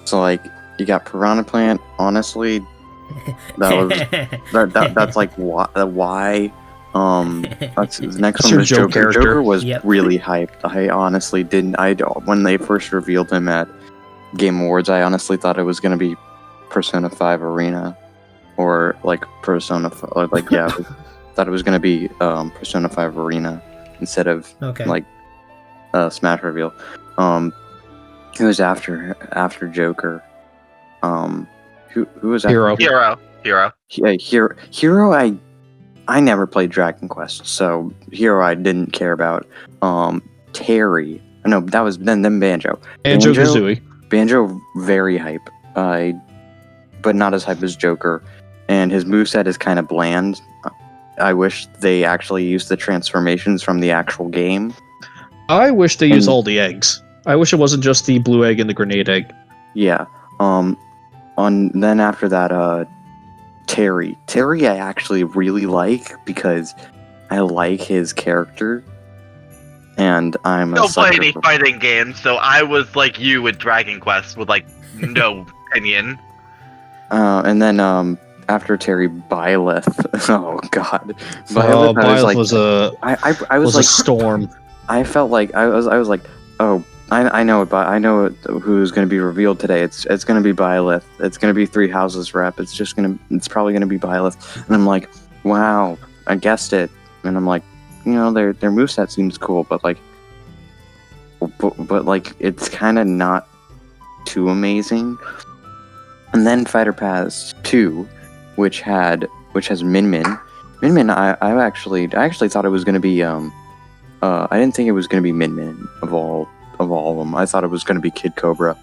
So like you got Piranha Plant. Honestly, that's like why. That's the next one was Joker. Joker was really hyped. I honestly didn't. When they first revealed him at Game Awards, I honestly thought it was gonna be Persona 5 Arena, or like Persona, or like thought it was gonna be Persona 5 Arena instead of like Smash reveal. It was after Joker. Who was after Hero. Yeah, Hero. I never played Dragon Quest, so Hero I didn't care about. Terry. No, that was then Banjo. Banjo-Kazooie. Banjo very hype. But not as hype as Joker. And his moveset is kind of bland. I wish they actually used the transformations from the actual game. I wish they used all the eggs. I wish it wasn't just the blue egg and the grenade egg. Yeah. Then after that, Terry. Terry I actually really like because I like his character. And I'm don't play any fighting games, so I was like you with Dragon Quest with like no opinion. And then after Terry, Byleth. Oh god. Byleth was I was like a storm. I felt like I was like, oh, I know it, but I know who's going to be revealed today. It's going to be Byleth. It's going to be Three Houses rep. It's probably going to be Byleth. And I'm like, wow, I guessed it. And I'm like, their moveset seems cool, but like it's kind of not too amazing. And then Fighter Pass 2, which has Min Min. Min Min, I actually thought it was gonna be I didn't think it was gonna be Min Min of all of them. I thought it was gonna be Kid Cobra.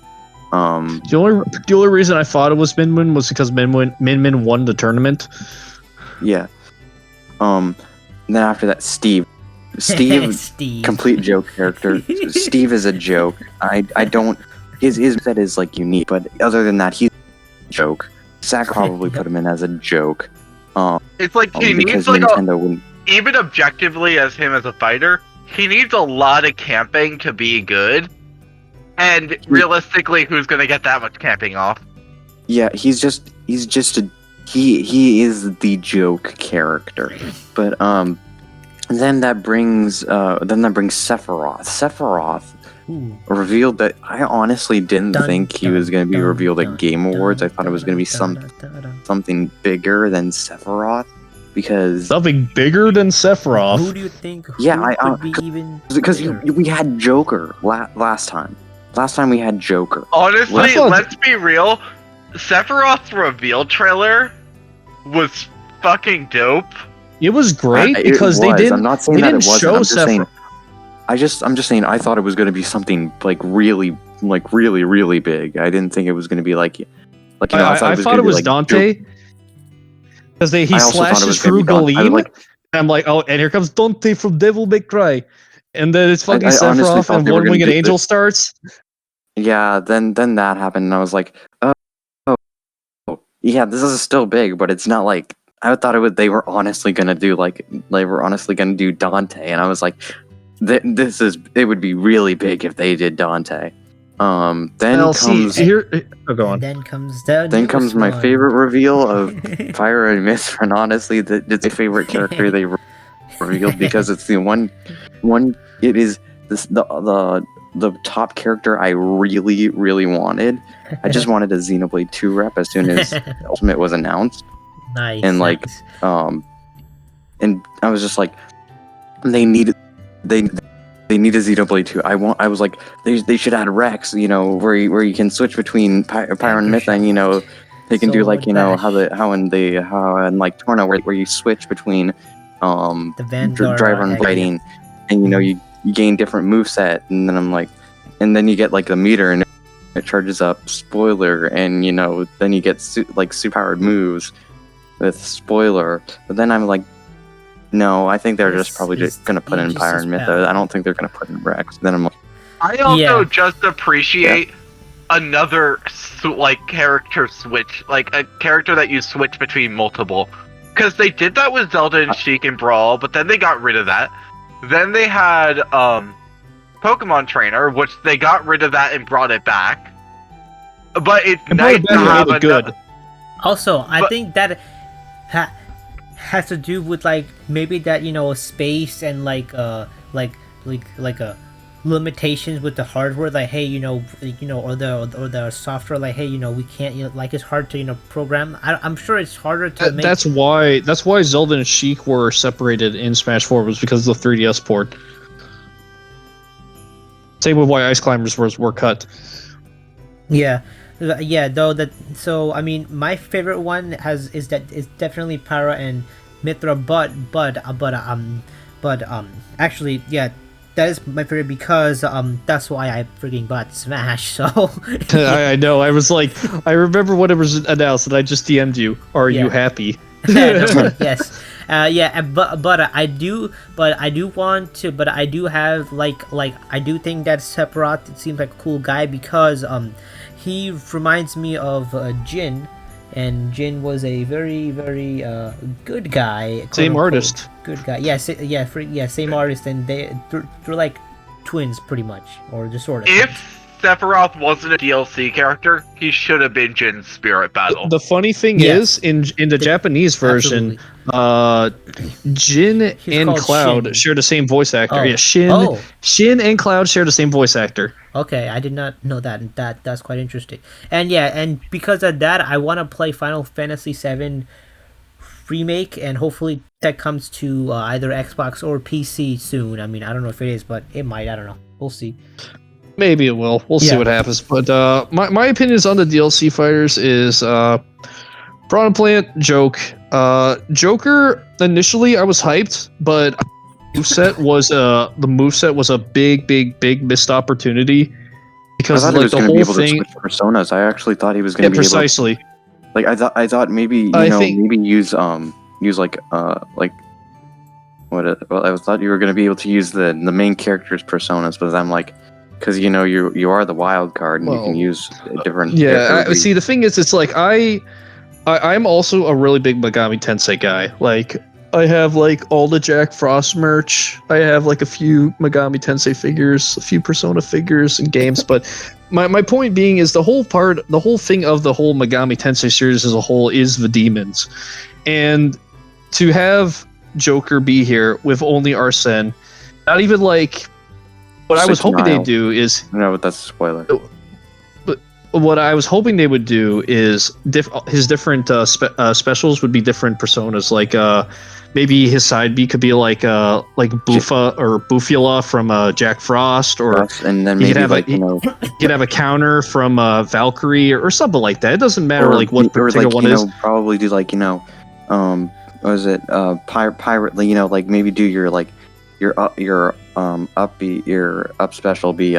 The only reason I thought it was Min Min was because Min Min won the tournament. Yeah. And then after that, Steve, Steve. complete joke character. Steve is a joke. I don't. His set is like unique, but other than that, he's a joke. Zach probably put him in as a joke. It's like he needs like even objectively as him as a fighter, he needs a lot of camping to be good. And realistically, who's gonna get that much camping off? Yeah, he is the joke character. But then that brings Sephiroth. Sephiroth revealed that I honestly didn't think he was going to be revealed at Game Awards. I thought it was going to be something bigger than Sephiroth, because something bigger than Sephiroth. Who do you think? Because we had Joker last time. Last time we had Joker. Honestly, let's be real. Sephiroth's reveal trailer was fucking dope. It was great because they didn't. I'm not saying that it wasn't. Show Sephiroth. I'm just saying I thought it was going to be something like really big. I didn't think it was going to be like I thought it was Dante, because he slashes through Galeem. I'm like, oh, and here comes Dante from Devil May Cry, and then it's fucking Sephiroth and One Winged Angel starts. Yeah, then that happened, and I was like, oh, yeah, this is still big, but it's not like I thought they were honestly gonna do Dante, and I was like, it would be really big if they did Dante. Then comes my favorite reveal of Fire and Mist, and honestly, it's my favorite character they revealed, because it's the one. It is the top character I really wanted. I just wanted a Xenoblade 2 rep as soon as Ultimate was announced. Nice. And and I was just like, they need a Xenoblade 2. I was like, they should add Rex, where you can switch between Pyro and Myth, and they can do like how in Torna where you switch between the driver and fighting, and you gain different moveset, and then I'm like, and then you get like the meter and it charges up spoiler, and then you get super powered moves with spoiler. But then I'm like, no, I think they're just gonna put in Pyre and Myth. I don't think they're gonna put in Rex. Then I'm like, I also just appreciate another character switch, like a character that you switch between multiple, because they did that with Zelda and Sheik and Brawl, but then they got rid of that. Then they had Pokemon Trainer, which they got rid of that and brought it back. But it's nice to have good. Also, I think that has to do with maybe that space and limitations with the hardware, or the software, we can't, it's hard to program. I'm sure it's harder to make. That's why Zelda and Sheik were separated in Smash 4, was because of the 3DS port. Same with why Ice Climbers were cut. Yeah, so I mean, my favorite one is definitely Para and Mithra, but actually, yeah, that is my favorite because that's why I freaking bought Smash. So I know. I was like, I remember when it was announced, and I just DM'd you. Are you happy? Yes. But I do want to. But I do have I do think that Sephiroth seems like a cool guy because he reminds me of Jin, and Jin was a very good guy. Same artist. Good guy. Same artist, and they're like twins pretty much, or just sort of. If Sephiroth wasn't a DLC character, he should have been Jin's Spirit Battle. The funny thing is, in the Japanese version, Jin and Cloud Shin. share the same voice actor. Oh. Yeah, Shin and Cloud share the same voice actor. Okay, I did not know that. That's quite interesting. And because of that, I want to play Final Fantasy VII Remake, and hopefully that comes to either Xbox or PC soon. I mean, I don't know if it is, but it might. I don't know. We'll see. Maybe it will. We'll see Yeah. what happens. But my opinions on the DLC fighters is Piranha Plant, Joke. Joker, initially I was hyped, but the moveset was a big missed opportunity. I Because thought he like was the going to be whole able thing, to switch personas. I actually thought he was yeah, going to be precisely. able. Like I thought maybe maybe use like well, I thought you were going to be able to use the main character's personas, but I'm like, because you are the wild card and you can Well, use different. Yeah, see, the thing is, it's like I'm also a really big Megami Tensei guy. Like, I have like all the Jack Frost merch. I have like a few Megami Tensei figures, a few Persona figures and games. But my point being is the whole thing of the whole Megami Tensei series as a whole is the demons, and to have Joker be here with only Arsene, not even like what I was hoping they'd do is no, but that's a spoiler. What I was hoping they would do is his different specials would be different personas. Like maybe his side B could be like Buffa or Bufula from Jack Frost, or yes, and then maybe you could have a counter from Valkyrie or something like that. It doesn't matter or, like what particular one is. Probably do like what was it pirate? Like maybe do your up special be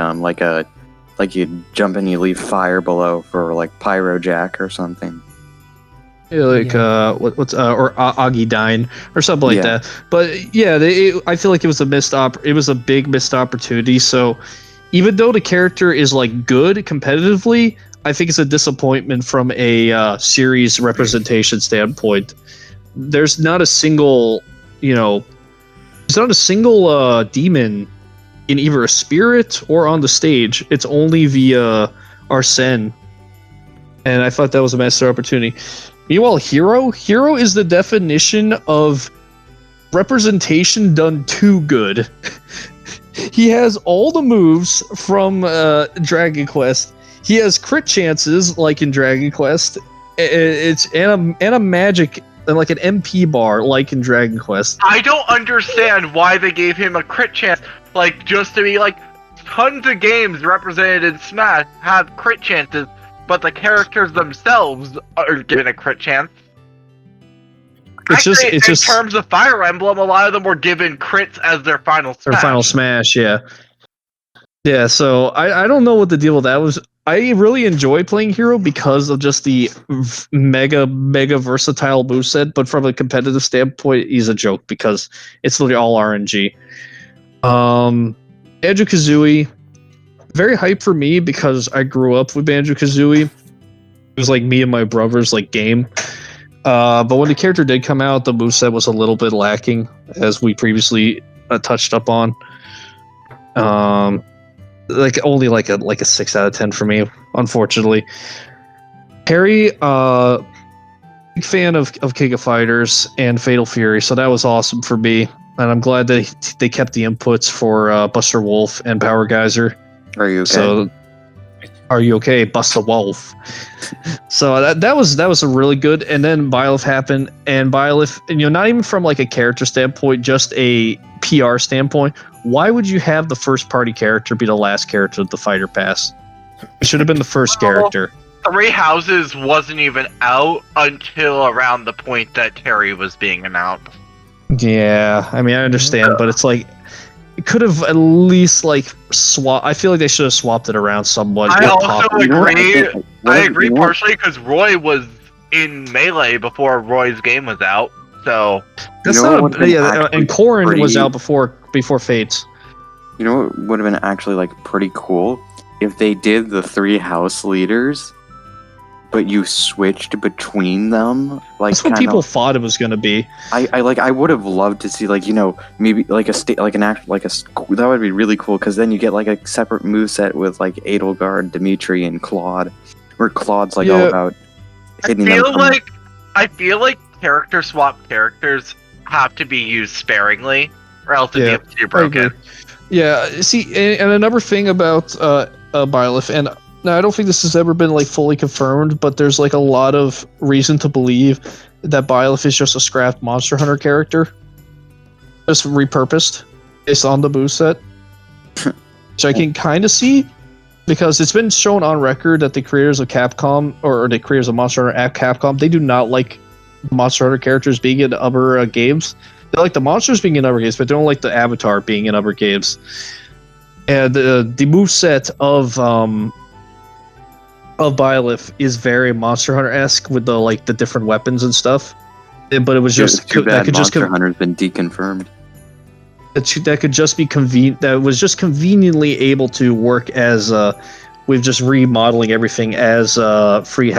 like you jump and you leave fire below for like Pyro Jack or something. Yeah, like or Augie Dine or something like that. But yeah, I feel like it was a big missed opportunity. So even though the character is like good competitively, I think it's a disappointment from a series representation standpoint. There's not a single, demon in either a spirit or on the stage. It's only via Arsene, and I thought that was a master opportunity. Meanwhile, Hero is the definition of representation done too good. He has all the moves from Dragon Quest. He has crit chances like in Dragon Quest. It's and a magic and like an MP bar like in Dragon Quest. I don't understand why they gave him a crit chance. Like, just to be like, tons of games represented in Smash have crit chances, but the characters themselves are given a crit chance. In terms of Fire Emblem, a lot of them were given crits as their final smash. Their final smash, yeah. Yeah, so I don't know what the deal with that was. I really enjoy playing Hero because of just the mega versatile moveset, but from a competitive standpoint, he's a joke because it's literally all RNG. Banjo-Kazooie, very hype for me because I grew up with Banjo-Kazooie. It was like me and my brother's like game. But when the character did come out, the moveset was a little bit lacking, as we previously touched up on. Only like a 6 out of 10 for me, unfortunately. Harry, big fan of King of Fighters and Fatal Fury, so that was awesome for me. And I'm glad that they kept the inputs for Buster Wolf and Power Geyser. Are you okay? So, are you okay, Buster Wolf? So that was a really good. And then Byleth happened, and Byleth, not even from like a character standpoint, just a PR standpoint. Why would you have the first party character be the last character of the fighter pass? It should have been the first character. Three Houses wasn't even out until around the point that Terry was being announced. Yeah, I mean, I understand, but it's like it could have at least like swap. I feel like they should have swapped it around somewhat. I also agree. I agree partially because Roy was in Melee before Roy's game was out. So that's and Corrin was out before Fates. You know what would have been actually like pretty cool if they did the 3 house leaders, but you switched between them. Like that's what people thought it was going to be. I would have loved to see maybe like that would be really cool because then you get like a separate moveset with like Edelgard, Dimitri, and Claude, where Claude's all about hitting them. I feel like character swap characters have to be used sparingly, or else it'd be too broken. Yeah, see, and another thing about Byleth, and now I don't think this has ever been like fully confirmed, but there's like a lot of reason to believe that Byleth is just a scrapped Monster Hunter character, just repurposed based on the boost set, which I can kind of see. because it's been shown on record that the creators of Capcom or the creators of Monster Hunter at Capcom, they do not like Monster Hunter characters being in other games. They like the monsters being in other games, but they don't like the avatar being in other games. And the moveset of Byleth is very Monster Hunter-esque with the different weapons and stuff. But it was just too bad that could Monster just Hunter's been deconfirmed. that could just be that was just conveniently able to work as with just remodeling everything as three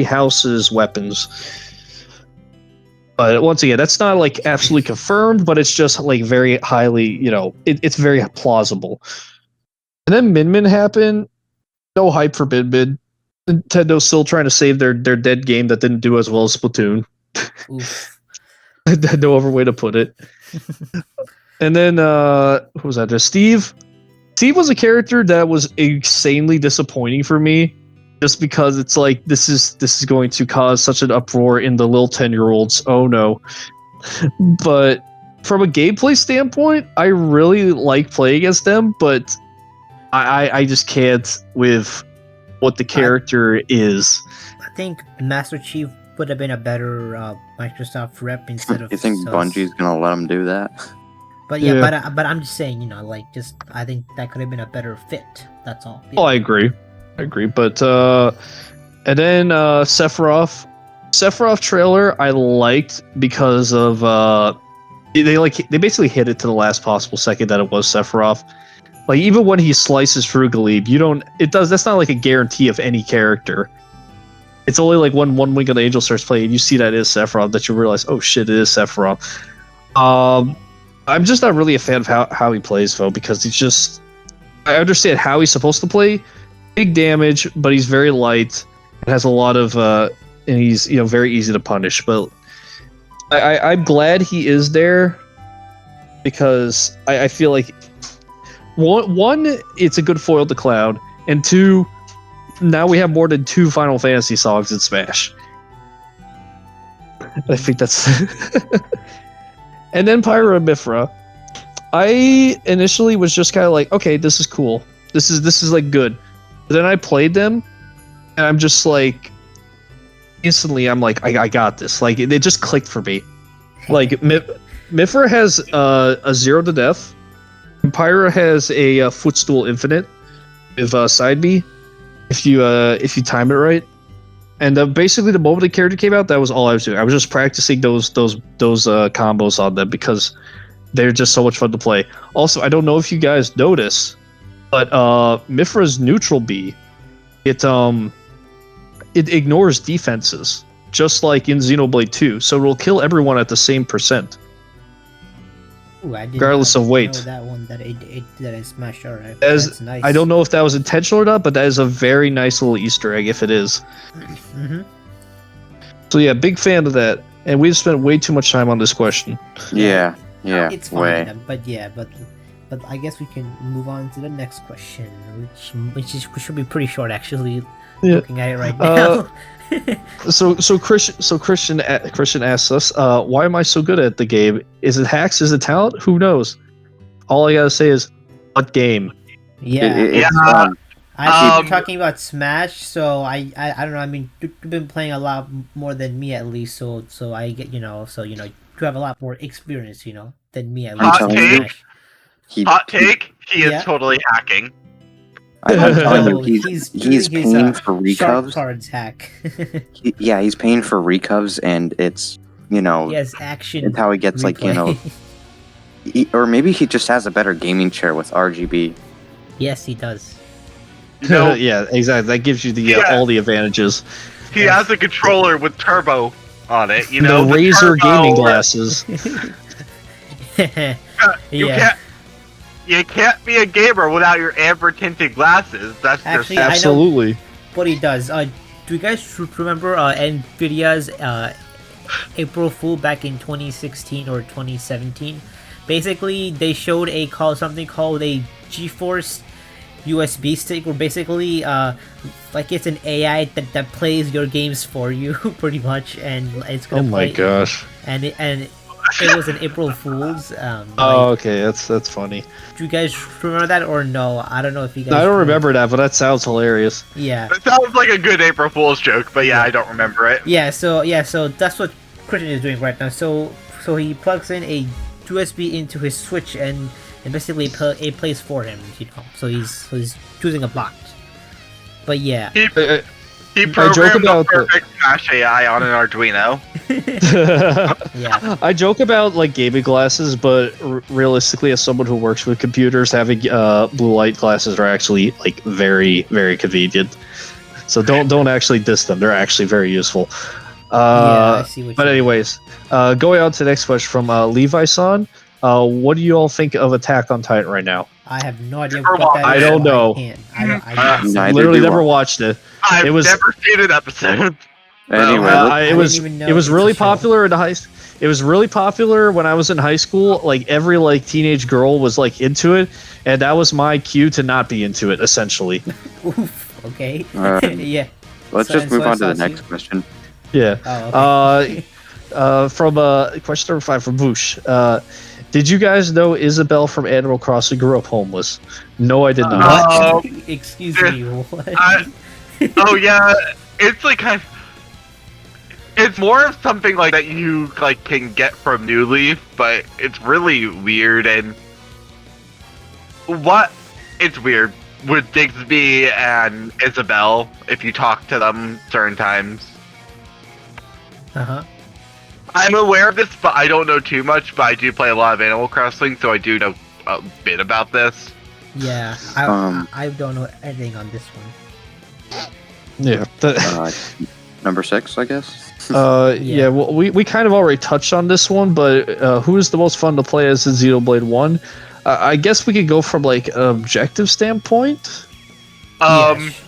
houses weapons. But once again, that's not like absolutely confirmed, but it's just like very highly, it's very plausible. And then Min Min happened. No hype for Min Min. Nintendo's still trying to save their dead game that didn't do as well as Splatoon. No other way to put it. And then who was that? Just Steve. Steve was a character that was insanely disappointing for me, just because it's like this is going to cause such an uproar in the little 10-year-olds. Oh no! But from a gameplay standpoint, I really like playing as them, but I just can't with what the character is. I think Master Chief would have been a better Microsoft rep instead of. You think Bungie's gonna let him do that? But yeah, but I'm just saying, I think that could have been a better fit. That's all. Yeah. Oh, I agree. But and then Sephiroth trailer I liked because of they basically hit it to the last possible second that it was Sephiroth. Like even when he slices through Galib, that's not like a guarantee of any character. It's only like when One Wing of the Angel starts playing and you see that it is Sephiroth that you realize, oh shit, it is Sephiroth. I'm just not really a fan of how he plays though, because I understand how he's supposed to play. Big damage, but he's very light and has a lot of and he's very easy to punish. But I'm glad he is there because I feel like one, it's a good foil to Cloud, and two, now we have more than 2 Final Fantasy songs in Smash. I think that's and then Pyra and Mithra. I initially was just kind of like, okay, this is cool. This is like good. But then I played them, and I'm just like, instantly, I'm like, I got this. Like, it just clicked for me. Like, Mithra has a 0 to death. And Pyra has a footstool infinite with side B, if you time it right. And basically, the moment the character came out, that was all I was doing. I was just practicing those combos on them because they're just so much fun to play. Also, I don't know if you guys notice, but Mithra's neutral B, it ignores defenses, just like in Xenoblade 2. So it'll kill everyone at the same percent, regardless of weight. That one that I smashed. All right, that's nice. I don't know if that was intentional or not, but that is a very nice little Easter egg if it is. Mm-hmm. So yeah, big fan of that, and we've spent way too much time on this question. Yeah, it's fine. But I guess we can move on to the next question, which should be pretty short actually. Yeah. Looking at it right now. So Christian asks us, why am I so good at the game? Is it hacks? Is it talent? Who knows? All I gotta say is, what game? Yeah. Fun. I keep talking about Smash, so I don't know. I mean, you've been playing a lot more than me at least, so I get you have a lot more experience, than me at least. Hot take. Hot take. He is Yeah. totally hacking. I'm telling you, he's paying for recovs. Cards hack. He's paying for recovs, and it's He has action. it's how he gets replay. or maybe he just has a better gaming chair with RGB. Yes, he does. Yeah, exactly. That gives you all the advantages. He has a controller with turbo on it. The Razer gaming glasses. You can't be a gamer without your amber tinted glasses. That's Actually, just absolutely what he does. Do you guys remember Nvidia's April Fool back in 2016 or 2017? Basically, they showed something called a GeForce USB stick, where basically like it's an AI that plays your games for you pretty much, and it's gonna Oh my play, gosh. and it was an April Fool's. Oh, okay, that's funny. Do you guys remember that or no? I don't know if you guys. I don't remember that, but that sounds hilarious. Yeah. It sounds like a good April Fool's joke, but yeah, I don't remember it. Yeah. So that's what Christian is doing right now. So he plugs in a USB into his Switch and basically it plays for him. So he's choosing a bot. But yeah. He programmed the perfect Smash AI on an Arduino. Yeah. I joke about like gaming glasses, but realistically, as someone who works with computers, having blue light glasses are actually like very, very convenient. So don't actually diss them; they're actually very useful. I see what but anyways, going on to the next question from Levi-san. What do you all think of Attack on Titan right now? I have no idea what that is. I don't know. I Literally never watched it. I've It was- never seen an episode. Anyway, it was really popular in high. It was really popular when I was in high school. Like every like teenage girl was like into it, and that was my cue to not be into it. Essentially, Oof. Okay. Yeah. let's So- just move so I on to the saw next question. yeah. Oh, okay. From question number 5 from Boosh. Did you guys know Isabelle from Animal Crossing grew up homeless? No, I did not. Excuse me. What? Oh yeah, it's like it's more of something like that you like can get from New Leaf, but it's really weird and it's weird with Digsby and Isabelle if you talk to them certain times. Uh-huh. I'm aware of this, but I don't know too much. But I do play a lot of Animal Crossing, so I do know a bit about this. Yeah. I don't know anything on this one. Yeah. Number 6, I guess. Yeah. Well, we kind of already touched on this one, but who is the most fun to play as in Xenoblade 1? I guess we could go from like an objective standpoint. Yes.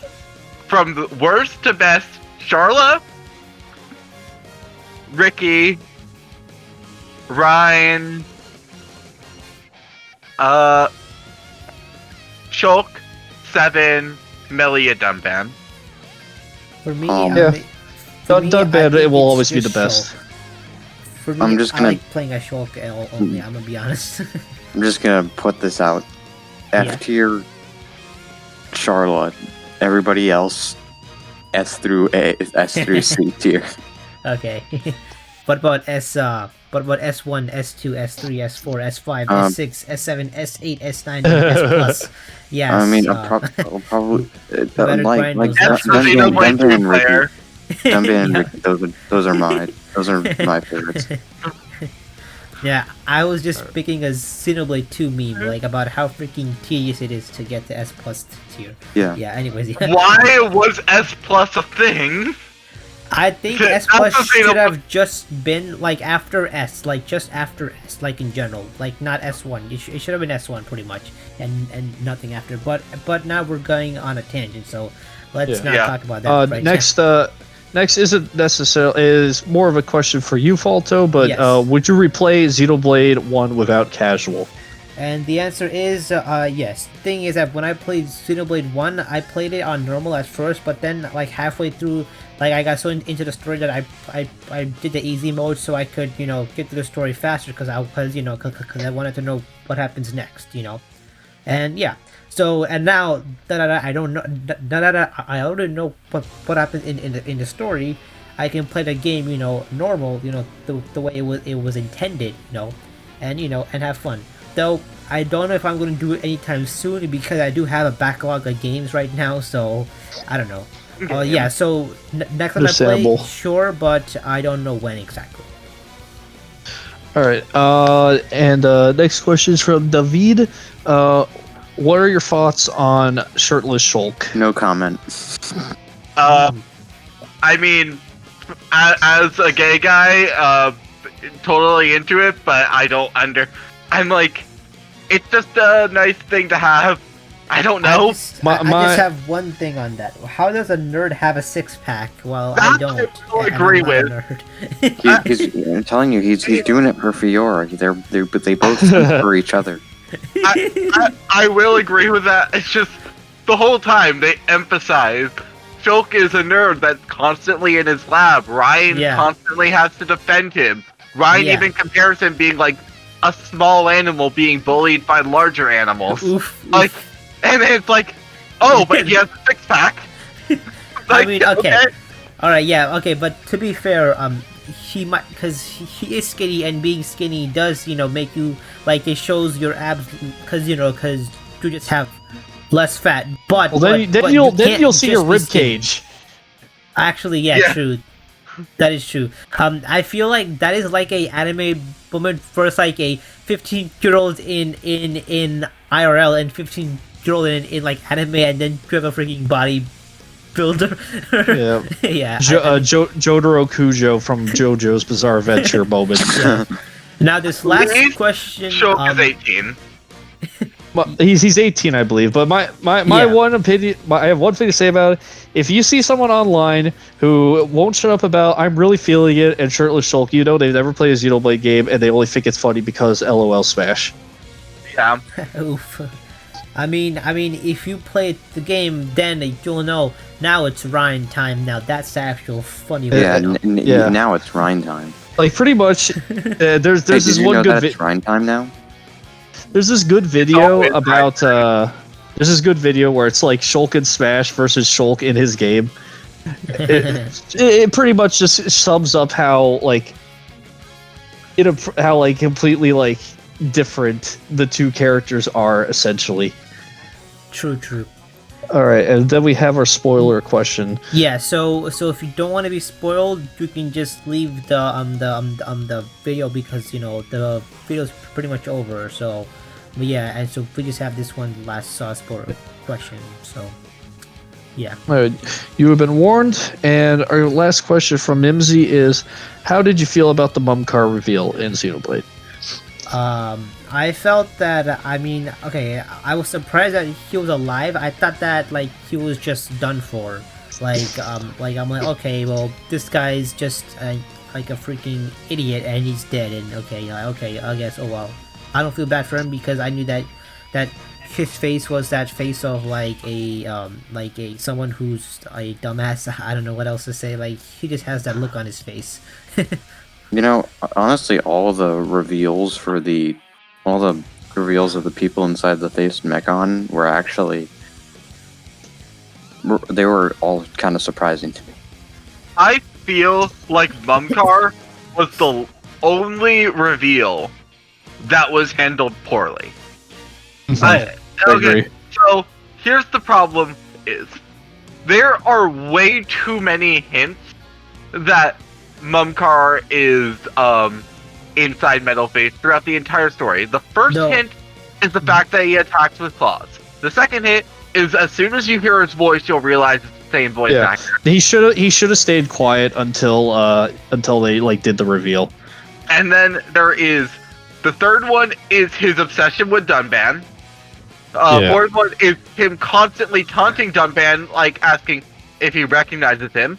From the worst to best, Charla, Ricky, Ryan, Shulk, Seven, Melia, Dunban. For me, Yeah. Dunban, it will always be the best. For me, I'm just I gonna- like playing a Shulk only. I'm gonna be honest. I'm just gonna put this out. F tier, Charlotte. Everybody else, S through C tier. Okay. What about S1, S2, S3, S4, S5, S6, S7, S8, S9, and S plus? Yes. I mean, I'll probably better like grind those That's up. the Xenoblade 2 player. Dunban and Ricky, those are my favorites. Yeah, I was just picking a Xenoblade 2 meme, like about how freaking tedious it is to get to S plus tier. Yeah. Yeah. Anyways, yeah. Why was S plus a thing? I think That's S plus the should Xenoblade- have just been like after S, like just after S, like in general, like not S1. It should have been S1 pretty much, and nothing after. But now we're going on a tangent, so let's not talk about that. Right Next isn't necessarily is more of a question for you, Falto. But Yes. would you replay Xenoblade 1 without casual? And the answer is yes. Thing is that when I played Xenoblade 1, I played it on normal at first, but then like halfway through, like I got so into the story that I did the easy mode so I could get to the story faster because I wanted to know what happens next, and yeah. So and now that I don't know, that I already know what happens in the story, I can play the game normal, the way it was intended, and have fun. Though I don't know if I'm going to do it anytime soon because I do have a backlog of games right now, so I don't know. Yeah, so next time I play, Understandable. sure, but I don't know when exactly. All right. And next question is from David. What are your thoughts on shirtless Shulk? No comment. I mean, as a gay guy, totally into it, but I'm like, it's just a nice thing to have. I don't know. I just have one thing on that. How does a nerd have a six-pack while I That don't? I will and agree I'm not a with. nerd? I'm telling you, he's doing it for Fiora. They both speak for each other. I will agree with that. It's just the whole time they emphasize Shulk is a nerd that's constantly in his lab. Ryan Yeah. constantly has to defend him. Ryan Yeah. even compares him being like a small animal being bullied by larger animals. Oof. Like, and it's like, oh, but he has a six pack. I mean, okay. All right, yeah, okay, but to be fair, he might, because he is skinny, and being skinny does, make you, like, it shows your abs, because, because you just have less fat, but... Well, then but you'll see your just be rib skinny. cage. Actually, yeah, true. That is true. I feel like that is like a anime moment versus like a 15-year-old in IRL and 15-year-old in like anime, and then you have a freaking body builder. Yeah. Yeah. Jotaro Kujo from JoJo's Bizarre Adventure moment. Yeah. Now this last Please question. Shulk is 18. Well, he's 18, I believe. But my Yeah. one opinion, I have one thing to say about it. If you see someone online who won't shut up about "I'm really feeling it" and shirtless Shulk, they've never played a Xenoblade game and they only think it's funny because LOL Smash. Yeah. Oof. I mean, if you play the game, then you'll know. Now it's Ryan time. Now that's the actual funny. Yeah, one. Yeah. now it's Rhine time. Like pretty much, there's Hey, this did you one know good that it's Rhine time now? There's this good video always about there's this good video where it's like Shulk in Smash versus Shulk in his game. It pretty much just sums up how completely like different the two characters are essentially. True. All right, and then we have our spoiler question. Yeah, so if you don't want to be spoiled, you can just leave the video because the video's pretty much over. So, but yeah, and so we just have this one last spoiler question. So, yeah. All right, you have been warned, and our last question from Mimsy is, how did you feel about the Mumcar reveal in Xenoblade? I felt that, okay, I was surprised that he was alive. I thought that, like, he was just done for. I'm like, okay, well, this guy's just, like, a freaking idiot, and he's dead, and okay, I guess, oh well. I don't feel bad for him, because I knew that his face was that face of, like, someone who's a dumbass. I don't know what else to say, like, he just has that look on his face. Honestly, all the reveals of the people inside the face Mechon were actually... They were all kind of surprising to me. I feel like Mumcar was the only reveal that was handled poorly. I agree. So here's the problem: is there are way too many hints that Mumcar is inside Metal Face throughout the entire story. The first hint is the fact that he attacks with claws. The second hint is as soon as you hear his voice, you'll realize it's the same voice actor. He should have stayed quiet until they did the reveal. And then there is the third one is his obsession with Dunban. Fourth one is him constantly taunting Dunban, like asking if he recognizes him.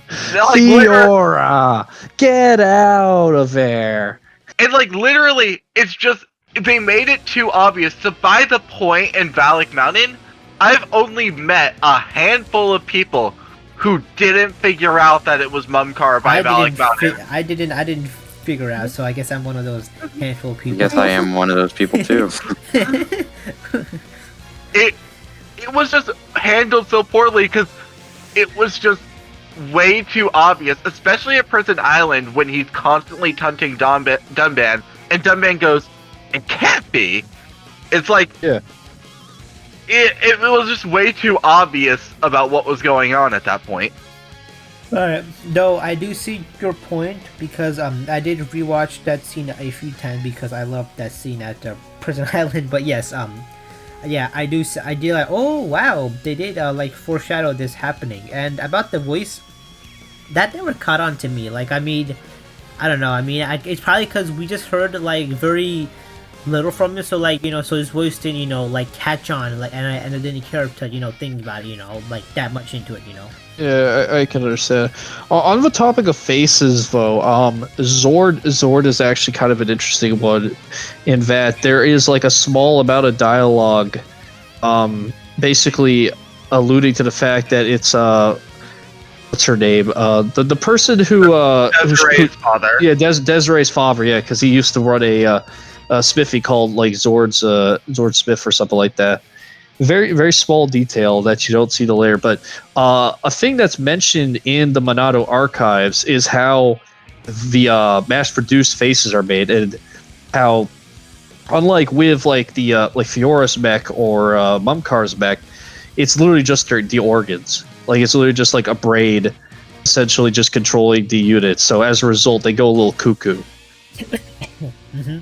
Fiora, get out of there! And literally, it's just they made it too obvious. So by the point in Valak Mountain, I've only met a handful of people who didn't figure out that it was Mumcar by Valak Mountain. I didn't figure out, so I guess I'm one of those handful of people. I guess I am one of those people too. It was just handled so poorly because it was just way too obvious, especially at Prison Island when he's constantly taunting Dunban, and Dunban goes, "It can't be." It's like, yeah, it was just way too obvious about what was going on at that point. Alright, though I do see your point because I did rewatch that scene a few times because I love that scene at Prison Island. But yes, yeah, I did like, oh wow, they did foreshadow this happening. And about the voice, that never caught on to me. Like, I don't know. It's probably because we just heard very little from it, so so his voice didn't catch on, and I didn't care to think about it, that much into it, Yeah, I can understand. On the topic of faces, though, Zord is actually kind of an interesting one, in that there is a small amount of dialogue, basically alluding to the fact that it's what's her name? The person who Desiree's father. yeah, Desiree's father, yeah, because he used to run a smithy called like Zord's Smith or something like that. Very very small detail that you don't see the layer, but a thing that's mentioned in the Monado archives is how the mass-produced faces are made, and how unlike with like the like Fiora's mech or Mumkar's mech, it's literally just the organs. Like it's literally just like a brain, essentially just controlling the units. So as a result, they go a little cuckoo. Mm-hmm.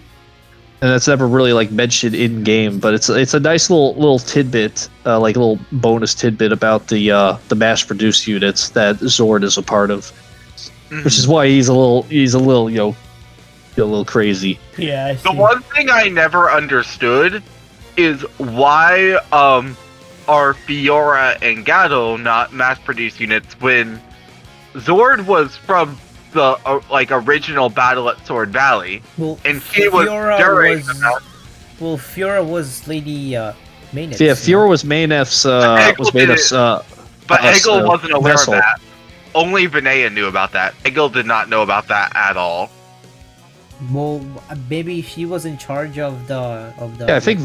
And that's never really like mentioned in game, but it's a nice little tidbit, like a little bonus tidbit about the mass-produced units that Zord is a part of, which is why he's a little a little crazy. Yeah, I see. The one thing I never understood is why are Fiora and Gato not mass-produced units when Zord was from the original battle at Sword Valley, Well, and she was Fiora during was, the battle. well, Fiora was Lady Mayneth. Yeah, Fiora was Maynef's But Eggle wasn't aware vessel. of that. Only Vinaya knew about that. Eggle did not know about that at all. Well, maybe she was in charge of the. Yeah, I think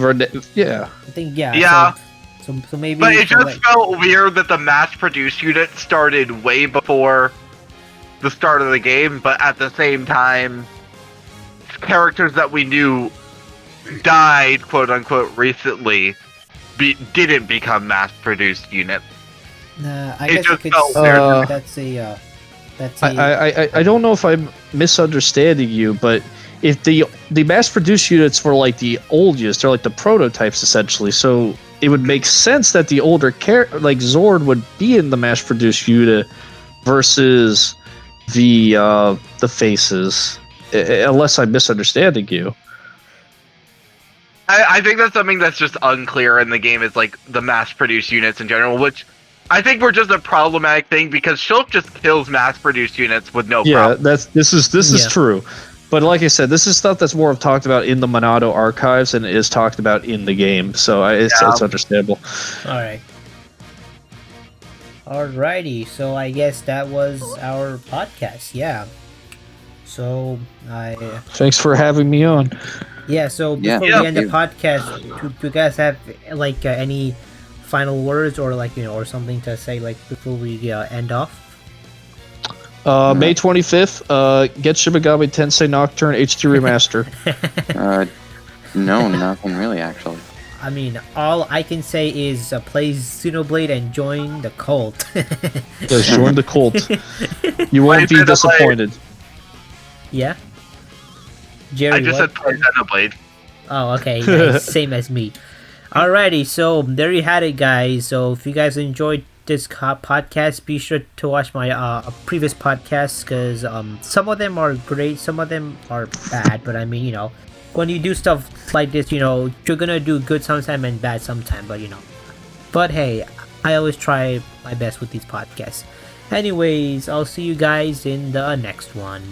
yeah. I think yeah. Yeah. So maybe. But it so, just like, felt weird that the mass-produced unit started way before the start of the game, but at the same time, characters that we knew died, quote-unquote, recently, didn't become mass-produced units. I It guess you just could felt say weird. that's a. That's I don't know if I'm misunderstanding you, but if the mass-produced units were like the oldest, they're like the prototypes essentially. So it would make sense that the older like Zord would be in the mass-produced unit versus the faces, unless I'm misunderstanding you. I think that's something that's just unclear in the game, is like the mass-produced units in general, which I think were just a problematic thing because Shulk just kills mass-produced units with no problem. This is true, but like I said, this is stuff that's more talked about in the Monado archives and is talked about in the game, so it's understandable. all right. Alrighty, so I guess that was our podcast. Yeah. So Thanks for having me on. yeah. So before we end the podcast, do you guys have like any final words or like or something to say like before we end off? May 25th, get Shin Megami Tensei Nocturne HD Remaster. No, nothing really, actually. I mean, all I can say is play Xenoblade and join the cult. Yes, join the cult. You won't be disappointed. Yeah? Jerry, I just said play Xenoblade. Oh, okay. Nice. Same as me. Alrighty, so there you had it, guys. So if you guys enjoyed this podcast, be sure to watch my previous podcasts, because some of them are great, some of them are bad, but I mean, when you do stuff like this, you're gonna do good sometime and bad sometime, but hey, I always try my best with these podcasts. Anyways, I'll see you guys in the next one.